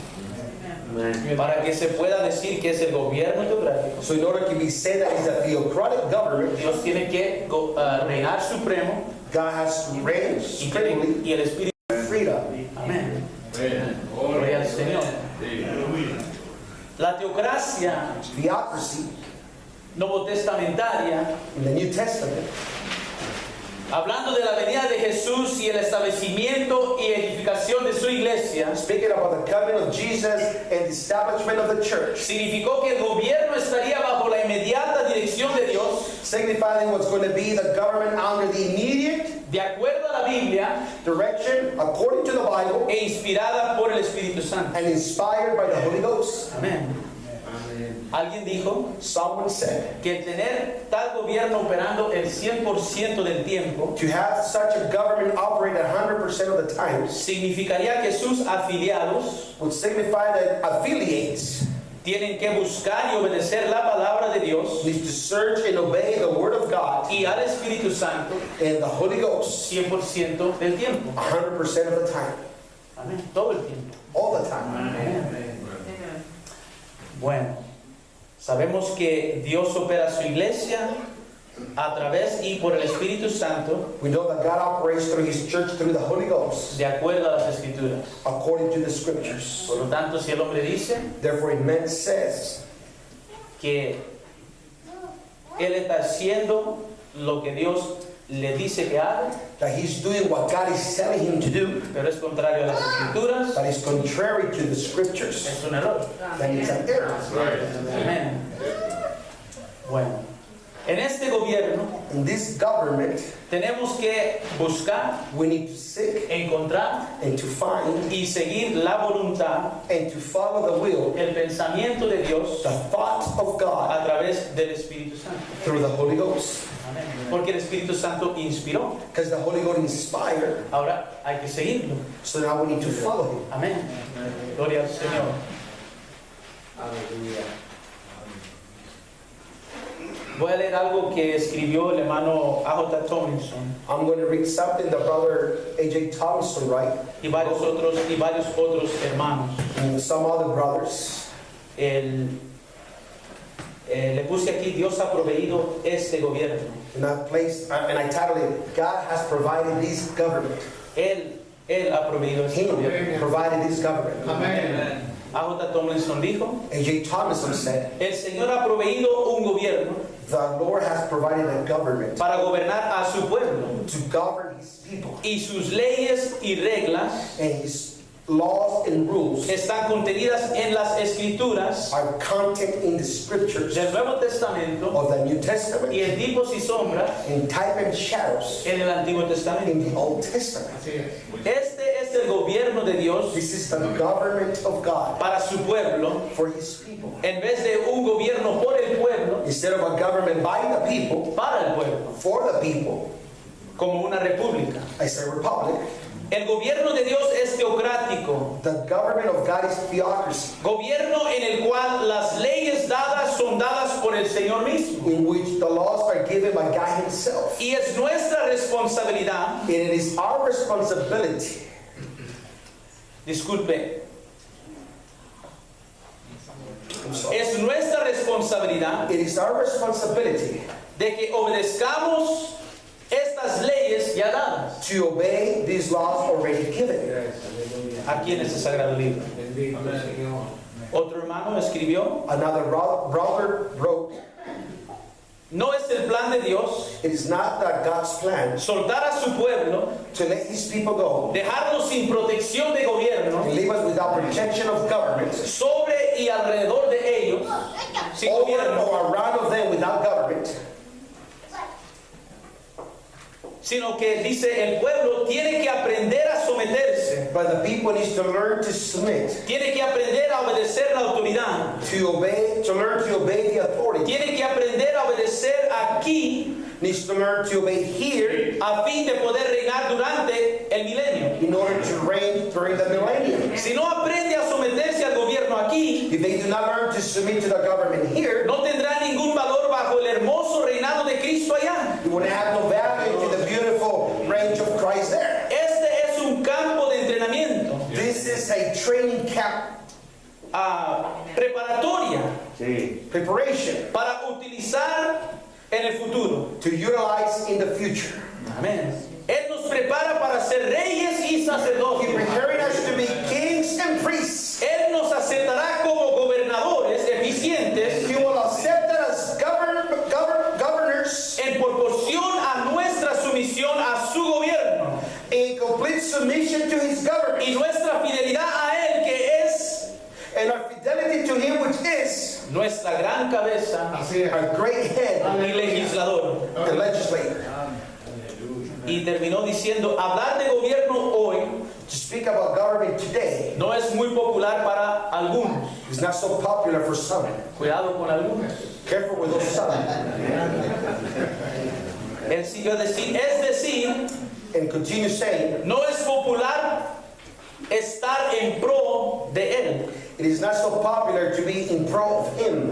Para que se pueda decir que es el gobierno teocrático, So in order to be said that it's a theocratic government, Dios tiene que reinar supremo God has to reign supremely y el Espíritu. freedom. Amén. Gloria al Señor. La teocracia Theocracy novotestamentaria, in the New Testament, hablando de la venida de Jesús y el establecimiento y edificación de su iglesia, speaking about the coming of Jesus and the establishment of the church, significó que el gobierno estaría bajo la inmediata dirección de Dios, signifying what's going to be the government under the immediate de acuerdo a la Biblia direction according to the Bible e inspirada por el Espíritu Santo. and inspired by the Holy Ghost. Amén. Alguien dijo Someone said, que tener tal gobierno operando el 100% del tiempo to have such a government operate 100% of the times significaría que sus afiliados would signify that affiliates tienen que buscar y obedecer la palabra de Dios need to search and obey the Word of God y al Espíritu Santo and the Holy Ghost 100% del tiempo. 100% of the time, Amén. Todo el tiempo. all the time. Amen. Bueno, sabemos que Dios opera su iglesia a través y por el Espíritu Santo We know that God operates through His church through the Holy Ghost de acuerdo a las Escrituras. according to the Scriptures. Por lo tanto, si el hombre dice Therefore, if man says que él está haciendo lo que Dios le dice que haga, that he's doing what God is telling him to do, pero es contrario a las Escrituras, that is contrary to the Scriptures, es un error. then it's an error. Amén. Bueno, en este gobierno In this government, tenemos que buscar, we need to seek encontrar and to find y seguir la voluntad, and to follow the will, el pensamiento de Dios the thoughts of God a través del Espíritu Santo. through the Holy Ghost. Amén. Porque el Espíritu Santo inspiró. Because the Holy Ghost inspired, Ahora hay que seguirlo. so now we need to follow Him. Amén. Gloria al Señor. Voy a leer algo que escribió el hermano A.J. Tomlinson I'm going to read something that Brother A.J. Thompson wrote, y varios otros hermanos. and some other brothers. Le puse aquí, Dios ha proveído este gobierno. And I titled it, God has provided this government. Él ha proveído este He gobierno. provided this government. A.J. Tomlinson dijo, A.J. Thompson said, el Señor ha proveído un gobierno the Lord has provided a government para gobernar a su pueblo to govern His people, y sus leyes y reglas and His laws and rules están contenidas en las Escrituras are content in the Scriptures del Nuevo Testamento of the New Testament y en tipos y sombras and type and shadows en el Antiguo Testamento. in the Old Testament. Este es el gobierno de Dios This is the government of God para su pueblo, for His people. en vez de un gobierno por el pueblo, Instead of a government by the people, para el pueblo, for the people, como una república. as a republic. El gobierno de Dios es teocrático, The government of God is theocracy, gobierno en el cual las leyes dadas son dadas por el Señor mismo. in which the laws are given by God Himself. Y es nuestra responsabilidad, And it is our responsibility, disculpe, I'm sorry. es nuestra responsabilidad It is our responsibility de que obedezcamos estas leyes ya dadas. to obey these laws already given. Aquí en este sagrado libro. Otro hermano escribió, Another brother wrote, No es el plan de Dios It is not that God's plan soltar a su pueblo, to let His people go dejarlos sin protección de gobierno, and leave us without protection of government, sobre y alrededor de ellos, sin over gobierno, or around of them without government, sino que dice el pueblo tiene que aprender a someterse, but the people needs to learn to submit, tiene que aprender a obedecer la autoridad, to learn to obey the authority, tiene que aprender a obedecer aquí needs to learn to obey here a fin de poder reinar durante el milenio. in order to reign during the millennium. Si no aprende a someterse al gobierno aquí, If they do not learn to submit to the government here, no tendrá ningún valor bajo el hermoso reinado de Cristo allá. you will have no value to the beautiful range of Christ there. Este es un campo de entrenamiento, This is a training camp preparatoria preparation para utilizar en el futuro. to utilize in the future. Amén. Él nos prepara para ser reyes y He's sacerdotes. preparing us to be kings and priests. Él nos aceptará como gobernadores eficientes He will accept us as governors en proporción a nuestra sumisión a su gobierno in complete submission to His government, y nuestra fidelidad a Él, que es and our fidelity to Him, which is nuestra gran cabeza our great head, y legislador. the legislator. Y terminó diciendo, hablar de gobierno hoy To speak about government today no es muy popular para algunos. is not so popular for some. Cuidado con algunos. Careful with those some. Él siguió decir, es decir, And continue saying, no es popular estar en pro de Él. it is not so popular to be in pro of Him.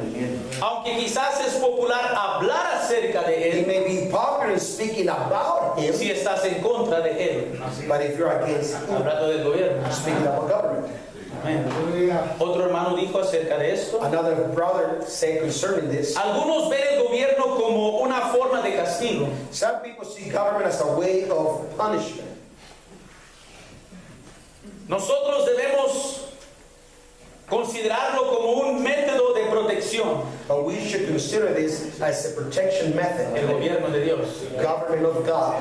Aunque quizás es popular hablar acerca de It Él may be popular in speaking about Him, si estás en contra de Él. but if you're against Him, Hablando del gobierno. speaking about government. Amén. Otro hermano dijo acerca de esto. Another brother said concerning this, Algunos ven el gobierno como una forma de castigo. some people see government as a way of punishment. Nosotros debemos considerarlo como un método de protección, But we should consider this as a protection el method, gobierno de Dios. government of God.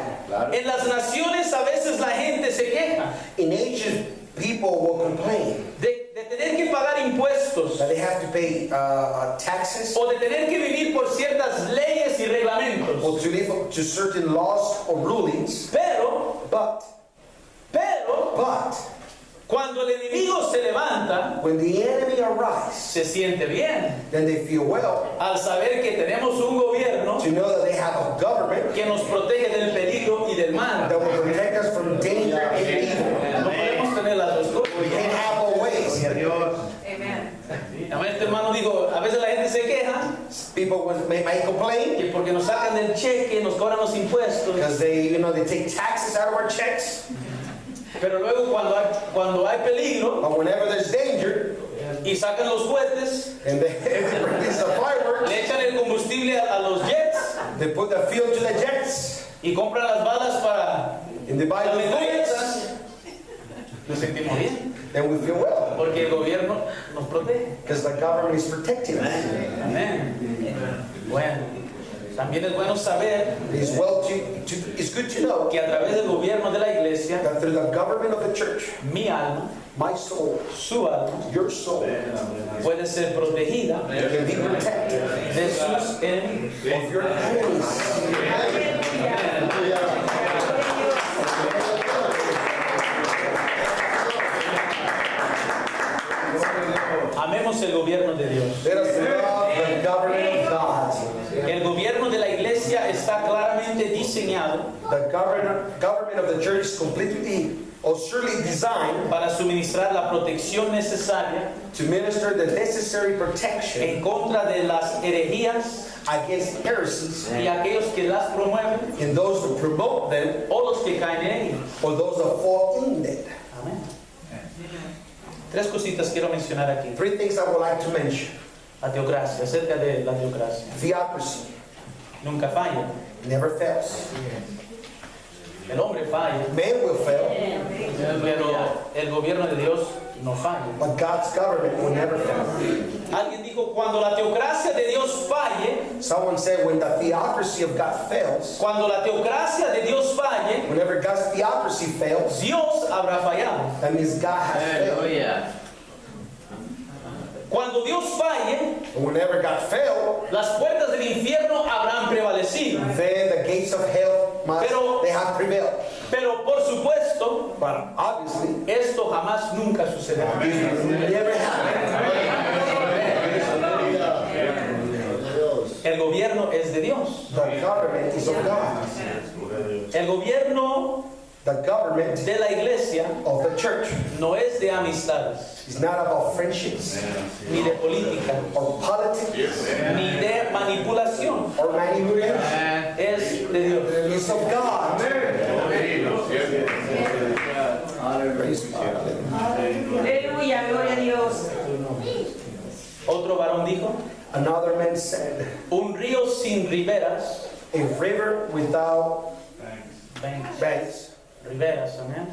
En las naciones a veces la gente se queja In ancient, people will complain de tener que pagar impuestos that they have to pay taxes o de tener que vivir por ciertas leyes y reglamentos. or to live up to certain laws or rulings. Pero But cuando el enemigo se levanta, when the enemy arrives, se siente bien then they feel well al saber que tenemos un gobierno to know that they have a government que nos protege del peligro y del mal. that will protect us from danger and evil. No podemos tener las dos cosas. We can't have both ways. Amen. Además, este hermano dijo, a veces la gente se queja People might complain que porque nos sacan del cheque, nos cobran los impuestos, because they take taxes out of our checks. pero luego cuando hay peligro But whenever there's danger y sacan los cohetes, and they release the fireworks, le echan el combustible a los jets they put the fuel to the jets y compran las balas para and they buy las the bullets, metralletas, nos sentimos bien then we feel well porque el gobierno nos protege. because the government is protecting us. Amén. Bueno, también es bueno saber It's it's good to know que a través del gobierno de la iglesia, that through the government of the church, mi alma, my soul, su alma, your soul, puede ser protegida can be protected de sus enemigos. of your enemies. Amemos el gobierno de Dios. Let us love the government of God. El gobierno de la iglesia está claramente diseñado The government of the church is completely or surely designed para suministrar la protección necesaria to minister the necessary protection en contra de las herejías against heresies y aquellos que las promueven and those who promote them o los que caen en ellas. or those that fall in them. Amén. Tres cositas quiero mencionar aquí. Three things I would like to mention. La teocracia, acerca de la teocracia. Theocracy Nunca falla. never fails. El hombre falla. Man will fail, Pero el gobierno de Dios no falla. But God's government will never fail. Alguien dijo, cuando la teocracia de Dios falle, Someone said when the theocracy of God fails, cuando la teocracia de Dios falle, whenever God's theocracy fails, Dios habrá fallado. that means God has failed. Aleluya. Cuando Dios falle, And whenever God failed, las puertas del infierno habrán prevalecido. then the gates of hell they have prevailed. Pero por supuesto, But obviously, esto jamás nunca sucederá. it never happened. El gobierno es de Dios. The government is of God. El gobierno The government de la iglesia of the church no es de amistades, is not about friendships ni de política, or politics ni de manipulación. or manipulation. Es de Dios. It's of God. Praise God. Aleluya, gloria a Dios. Otro varón dijo, Another man said, un río sin riberas, a river without banks riberas, amén,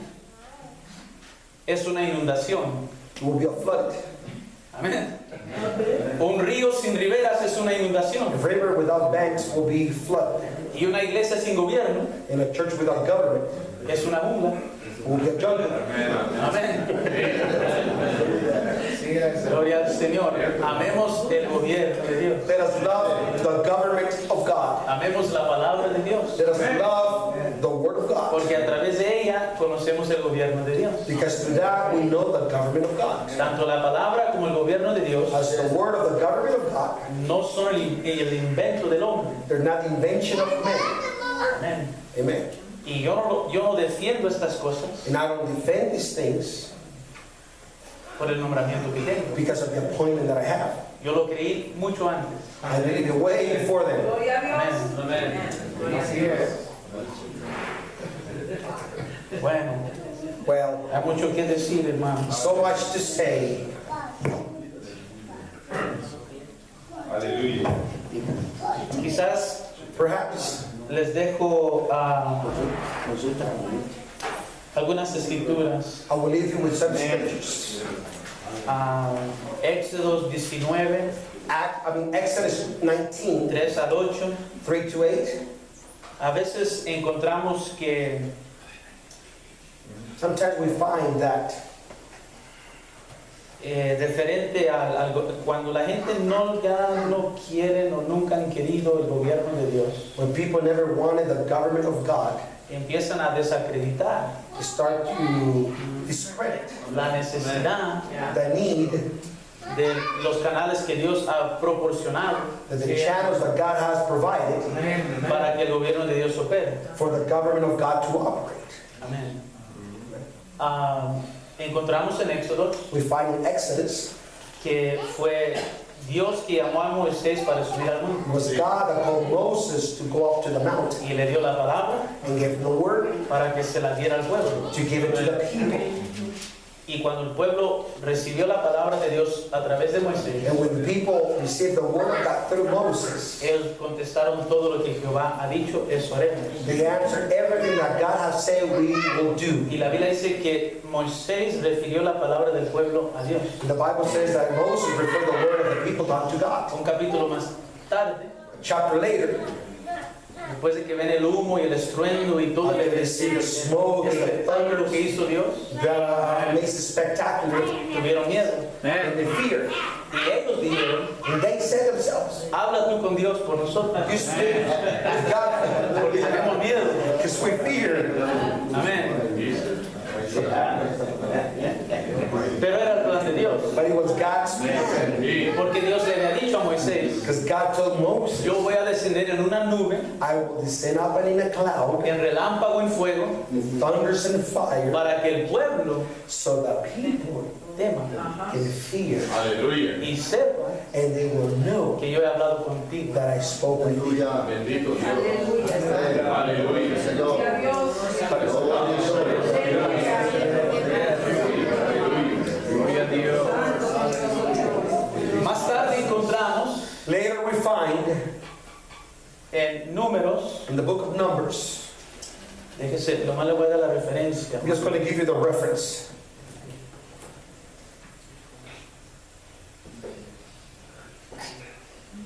es una inundación. will be a flood. Amén. Un río sin riberas es una A inundación. river without banks will be flood. Y una iglesia sin gobierno And a church without government es una jungla. will be a jungle. Amén. Gloria al Señor. Amemos el gobierno de Dios. Let us love the government of God. Amemos la palabra de Dios. Let us love the word of God. Porque a través de ella conocemos el gobierno de Dios. Because through that we know the government of God. Tanto la palabra como el gobierno de Dios As the word of the government of God, no son el invento del hombre. they're not the invention of man. Amén. Amen. Y yo no defiendo estas cosas And I don't defend these things por el nombramiento que tengo. because of the appointment that I have. Yo lo creí mucho antes. I did it way before them. Gloria a Dios. Amén. Gloria a Dios. Bueno, Well, hay mucho que decir, hermano. so much to say. Aleluya. Quizás Perhaps les dejo algunas escrituras. I will leave you with some scriptures. Éxodo 19, Exodus 19, 3 al 8. 3 to 8. A veces encontramos que Sometimes we find that referente cuando la gente ya no quiere o nunca han querido el gobierno de Dios, when people never wanted the government of God, empiezan a desacreditar they start to discredit la necesidad the need, de los canales que Dios ha proporcionado the channels that God has provided para que el gobierno de Dios opere. for the government of God to operate. Amén. Encontramos en Éxodo We find in Exodus, que fue Dios que llamó a Moisés para subir al it monte was God that called Moses to go up to the mountain y le dio la palabra and give the word para que se la diera al pueblo. to give it to the people. Y cuando el pueblo recibió la palabra de Dios a través de Moisés, And when the people received the word of God through Moses, ellos contestaron todo lo que Jehová ha dicho, eso haremos. they answered everything that God has said we will do. Y la Biblia dice que Moisés refirió la palabra del pueblo a Dios. And the Bible says that Moses referred the word of the people unto God. Un capítulo más tarde, A chapter later, después de que ven el humo y el estruendo y todo el espectáculo que hizo Dios, that makes it spectacular, tuvieron miedo. and they fear. Y ellos dijeron, And they said themselves, habla tú con Dios por nosotros. you speak with God Porque tenemos miedo. because we fear. Amén. Pero era el plan de Dios. But it was God's plan. Porque Dios le había dicho a Moisés, Because God told Moses, yo voy a descender en una nube, I will descend up and in a cloud, en relámpago, en fuego, with thunders and fire, para que el pueblo so that people tema can fear. Aleluya. y sepa And they will know que yo he hablado contigo. that I spoke with you. Bendito Dios. Aleluya. Aleluya. Gloria a Dios. Gloria a Dios. Más tarde encontramos Later we find en Números, in the book of Numbers, déjese, nomás le voy a dar la referencia. I'm just going to give you the reference.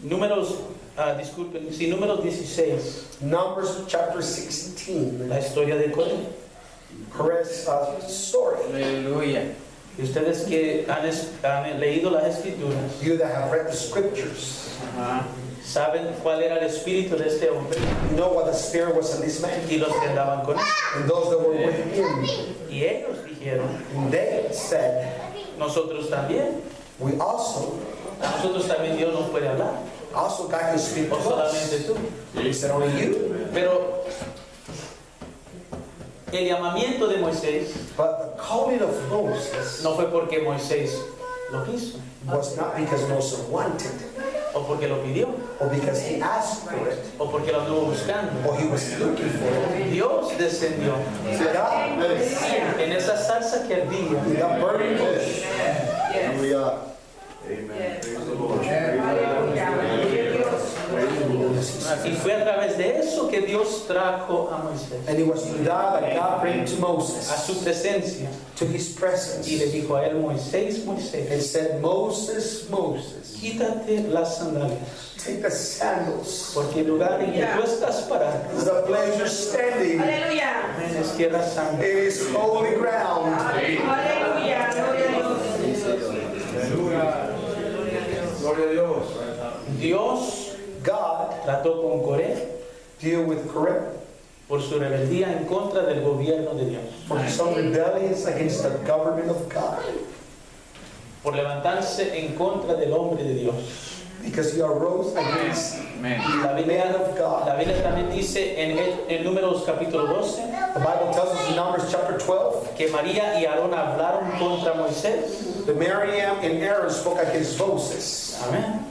Números, disculpen, sí, números 16, Numbers chapter 16. la historia de Coré. Correct story. Aleluya. Y ustedes que han leído las escrituras, You that have read the scriptures, saben cuál era el espíritu de este hombre you know what the spirit was in this man y los que andaban con él. and those that were with him. Y ellos dijeron, And they said, nosotros también, we also a nosotros también Dios nos puede hablar, God can speak to o solamente us. tú. He said, only you. Pero el llamamiento de Moisés But the calling of Moses no fue porque Moisés lo quiso was not because Moses wanted it, o porque lo pidió or because he asked for it, o porque lo anduvo buscando. or he was looking for it. Dios descendió God, en esa salsa que ardía in that burning bush, y fue a través de eso que Dios trajo a Moisés and it was through that God brought to a Moses, su presencia to his presence, y le dijo a él, Moisés, and Moisés, said, Moses, Moses, quítate las sandalias, take the sandals. porque el lugar en que tú estás parado The place you're standing, Aleluya. es tierra santa. it is holy ground. Aleluya. Gloria a Dios. Gloria a Dios. Dios God trató con Coré deal with Coré por su rebeldía en contra del gobierno de Dios, for some rebellions against the government of God, por levantarse en contra del hombre de Dios. because he arose against La the man of God. La Biblia también dice en Números capítulo 12 The Bible tells us in Numbers chapter 12 que María y Aarón hablaron contra Moisés. that Miriam and Aaron spoke against Moses. Amén.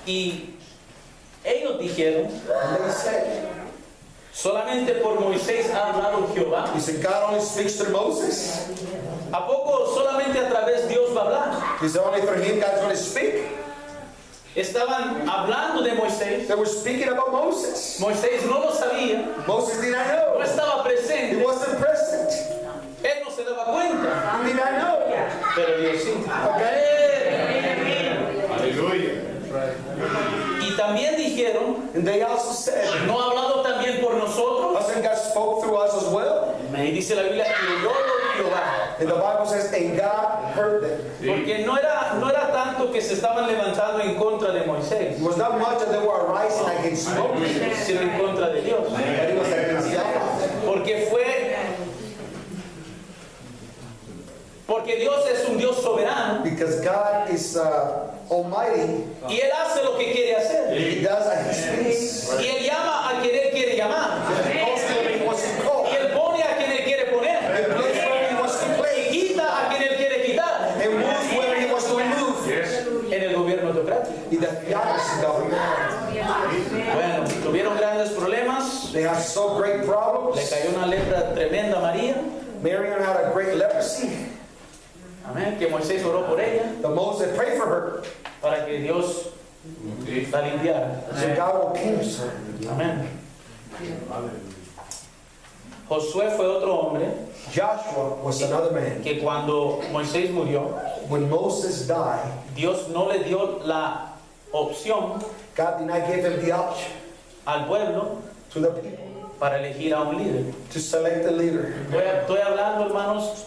Y ellos dijeron, And they said, solamente por Moisés ha hablado Jehová. he said, God only speaks through Moses. ¿A poco solamente a través Dios va a hablar? He said, only through him God's going to speak. Estaban hablando de Moisés. They were speaking about Moses. Moisés no lo sabía, Moses did not no know. estaba He presente, wasn't present. él no se daba cuenta, He did not know. pero Dios sí. Aleluya. Y también dijeron, And they also said, ¿no ha hablado también por nosotros? hasn't God spoke through us as well? Y dice la Biblia, y oyó Jehová. And the Bible says, and God heard them. Porque no era tanto que se estaban levantando en contra de Moisés, It was not much that they were rising against Moses, sino en contra de Dios. but it was against God. Porque Dios es un Dios soberano Because God is almighty. y Él hace lo que quiere hacer. He does as he speaks. Y Él llama a quien Él quiere llamar. He calls where he wants to call. Y Él pone a quien Él quiere poner. He plays where he wants to Y play. quita a quien Él quiere quitar. He moves where he wants to remove. Yes. En el gobierno teocrático. In the theocracy government, Bueno, tuvieron grandes problemas. they have so great Le problems. cayó una lepra tremenda a María. Miriam had a great leprosy. Amén. Que Moisés oró por ella The Moses prayed for her. para que Dios la limpiara. So God will cleanse her. Amén. Josué fue otro hombre Joshua was another man. que cuando Moisés murió, When Moses died, Dios no le dio la opción God did not give him the option al pueblo to the people para elegir a un líder. to select a leader. Estoy hablando, hermanos,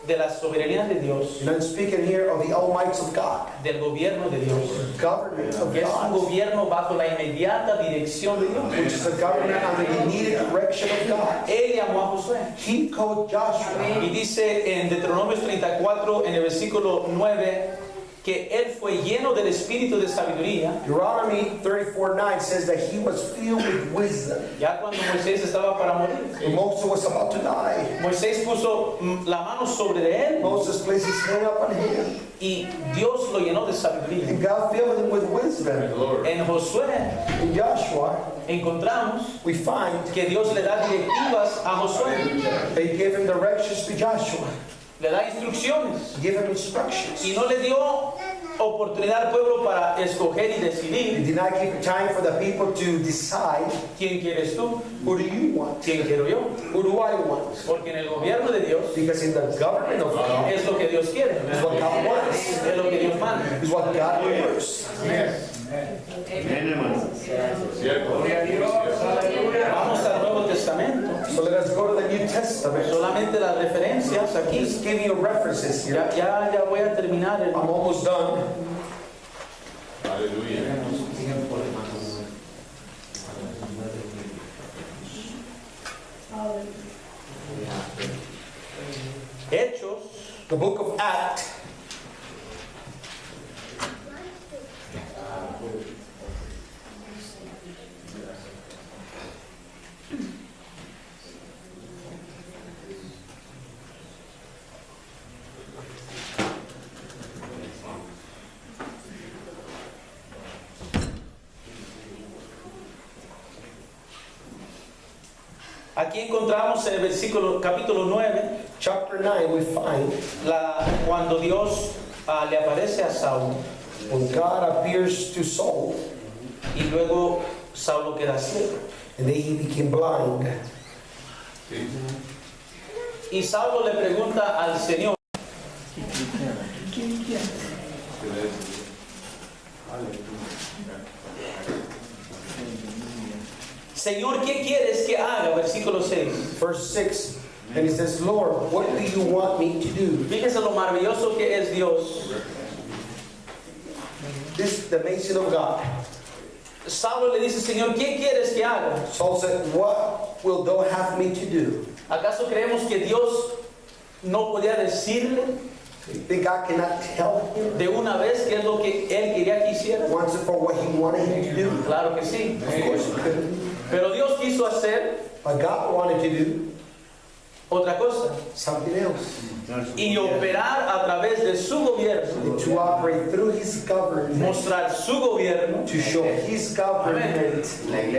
de la soberanía de Dios, And I'm speaking here of the almighty of God, del gobierno de Dios, government of que es un God, gobierno bajo la inmediata dirección de Dios. which is a government under the immediate direction of God. Él llamó a Josué He called Joshua. y dice en Deuteronomio 34, en el versículo 9, que él fue lleno del espíritu de sabiduría. Deuteronomy 34:9 says that he was filled with wisdom. Ya cuando Moisés estaba para morir, When Moses was about to die, Moisés puso la mano sobre de él Moses placed his hand upon him, y Dios lo llenó de sabiduría. and God filled him with wisdom. En Josué In Joshua, encontramos we find que Dios le da directivas a Josué, they gave him directions to Joshua, le da instrucciones give him instructions. y no le dio oportunidad al pueblo para escoger y He decidir did not give time for the people to decide, quién quieres tú, who do you want? quién quiero yo, Who do I want? porque en el gobierno de Dios Because in the government of God, es lo que Dios quiere, is what God wants. es lo que Dios manda. is what God orders. Vamos al Nuevo Testamento. So let us go to the New Testament. Solamente las referencias aquí. Just give you references here. Ya voy a terminar. I'm almost done. Hechos, The book of Acts. aquí encontramos en el capítulo 9, Chapter 9, we find cuando Dios le aparece a Saulo when God appears to Saul, y luego Saulo queda ciego. and then he became blind. Y Saulo le pregunta al Señor, Señor, ¿qué quieres que haga? Versículo 6. Verse 6, and he says, Lord, what do you want me to do? Fíjese lo maravilloso que es Dios. This is the amazing of God. Saulo le dice, Señor, ¿qué quieres que haga? Saul said, what will thou have me to do? ¿Acaso creemos que Dios no podía decirle You think God cannot tell him de una vez qué es lo que él quería que hiciera? once and for what he wanted him to do? Claro que sí. Of course he couldn't. Pero Dios quiso hacer But God wanted to do otra cosa something else. y operar a través de su gobierno, To operate through his government, mostrar su gobierno. to show his government.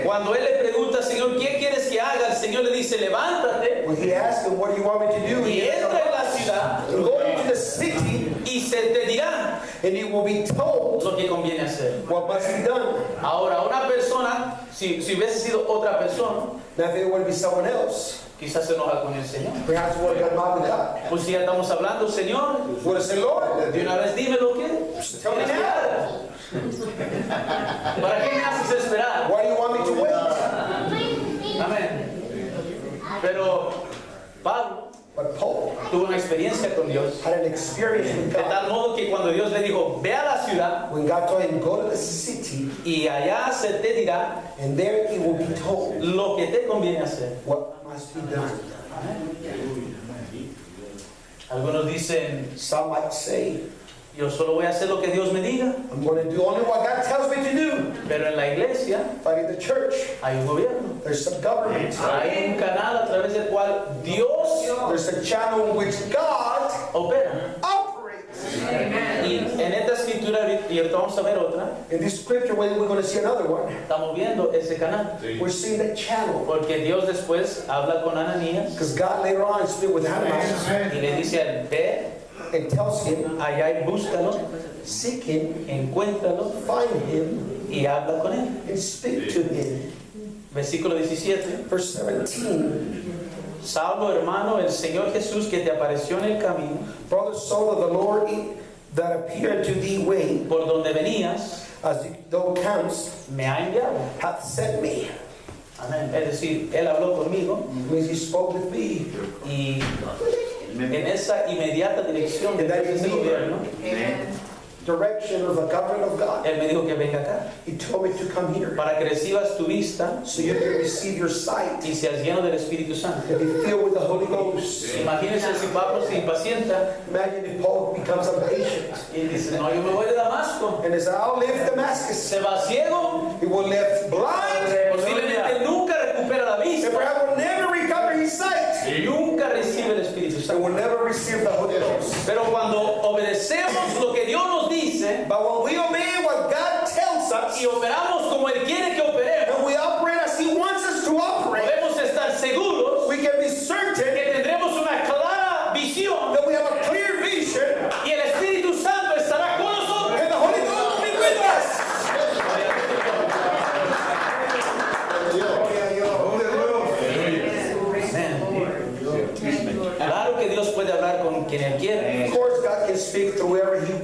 Cuando él le pregunta, Señor, ¿qué quieres que haga? El Señor le dice, levántate When he asked him, what do you want me to do? y He said, entra en la ciudad go into the city y se te dirá and he will be told lo que conviene hacer. what must be done. Ahora, una persona, si hubiese sido otra persona, Now if it would be someone else, quizás se enoja con el Señor. perhaps it would have gone with God. Pues si ya estamos hablando, Señor, Would have said, Lord, de una vez dime lo que tell me quieres que now. haga. ¿Para qué me haces esperar? Why do you want me to wait? Amén. Pero Pablo But Paul tuvo una experiencia con Dios, had an experience with de God. tal modo que cuando Dios le dijo, ve a la ciudad When God told him, go to the city, y allá se te dirá and there he will be told lo que te conviene hacer. what must be done. Algunos dicen, Some might say, yo solo voy a hacer lo que Dios me diga, I'm going to do only what God tells me to do. pero en la iglesia But in the church, hay un gobierno, there's some government. hay un canal a través del cual Dios There's a channel in which God opera. operates. Y en esta escritura, y ahorita vamos a ver otra, In this scripture, we're going to see another one. estamos viendo ese canal. We're seeing that channel. Porque Dios después habla con Ananías Because God later on speaks with Ananias y le dice a él, ve and tells him, allá y búscalo, seek him, encuéntralo find him, y habla con él. and speak to him. Versículo 17. Verse 17. Saulo, hermano, el Señor Jesús que te apareció en el camino, Brother Saul of the Lord that appeared to thee way, por donde venías, as thou camest, me ha enviado. hath sent me. Amén. Es decir, él habló conmigo Means he spoke with me. y en esa inmediata dirección de ese gobierno, Direction of the government of God. él me dijo que venga acá He told me to come here para que recibas tu vista so you can receive your sight y seas lleno del Espíritu Santo. and be filled with the Holy Ghost. Imagínense si Pablo se impacienta Imagine if Paul becomes impatient y dice, no, yo me voy de Damasco. and says, I'll leave Damascus. Se va ciego, He will live blind posiblemente nunca recupera la and vista, perhaps will never recover his sight nunca recibe el Espíritu and Santo. will never receive the Holy Ghost. Pero cuando obedecemos lo que Dios nos dice But when we obey what God tells us y operamos como Él quiere que operemos, and we operate as He wants us to operate, podemos estar seguros we can be certain que tendremos una clara visión that we have a clear vision y el Espíritu Santo estará con nosotros. and the Holy Ghost will be with us. Claro que Dios puede hablar con quien Él quiere, Of course, God can speak through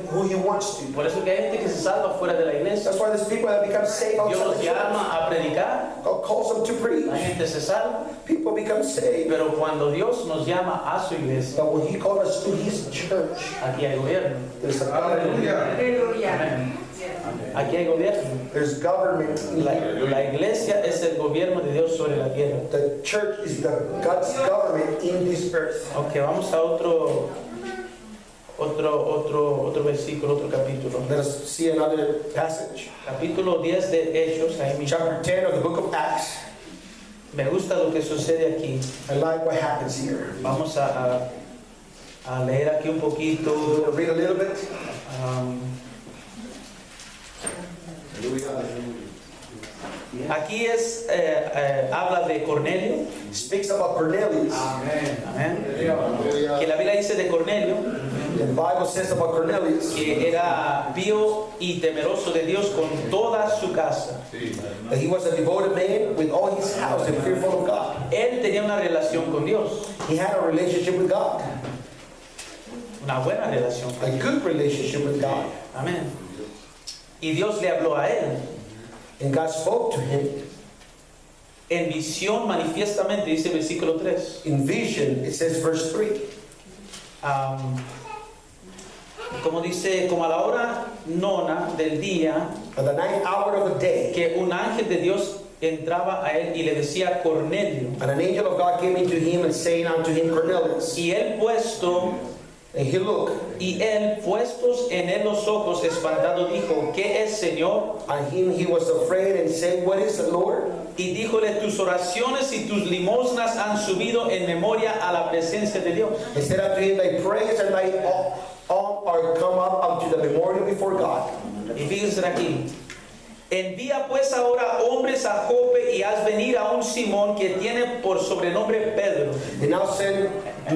who He wants wants to. Por eso que hay gente que se salva fuera de la iglesia. That's why there's people that become saved Dios outside los the church. llama a predicar, God calls them to la preach. gente se salva. People become saved. Pero cuando Dios nos llama a su iglesia, But when He called us to His church, aquí hay gobierno. there's a Aleluya. Aleluya. Amén. Aquí hay gobierno. there's government. La iglesia es el gobierno de Dios sobre la tierra. The church is God's government in this earth. Ok, vamos a otro versículo, otro capítulo. Let us see another passage. Capítulo 10 de Hechos, ahí mismo. Chapter 10 of the book of Acts. Me gusta lo que sucede aquí. I like what happens here. Vamos a leer aquí un poquito. We'll read a little bit. Aquí habla de Cornelio. Speaks about Cornelius. Amén. Que la Biblia dice de Cornelio The Bible says about Cornelius que era pío y temeroso de Dios con toda su casa. that he was a devoted man with all his house and fearful of God. Él tenía una relación con Dios, He had a relationship with God, una buena relación. a good relationship with God. Amén. Y Dios le habló a él And God spoke to him en visión manifiestamente, dice el versículo 3. in vision. It says verse 3. Como dice, como a la hora nona del día, At the ninth hour of the day, que un ángel de Dios entraba a él y le decía Cornelio. and an angel of God came into him and saying unto him, Cornelius. Y él And he looked, puestos en él los ojos, espantado, dijo, ¿qué es, Señor? on him he was afraid and said, What is it, Lord? Y díjole, tus oraciones y tus limosnas han subido en memoria a la presencia de Dios. And said unto him, Thy praise and thy alms are come up unto the memorial before God. Y fíjense aquí. Envía pues ahora hombres a Jope y haz venir a un Simón que tiene por sobrenombre Pedro. And now send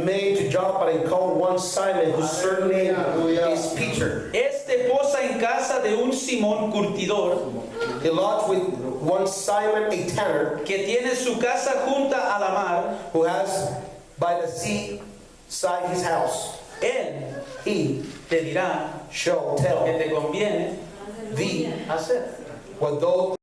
men to Joppa and call one Simon, whose surname is Peter. Este posa en casa de un Simón curtidor He lodged with one Simon, a tanner, que tiene su casa junta a la mar. who has by the sea side his house. Él He te dirá shall lo que tell te conviene thee hacer. what thou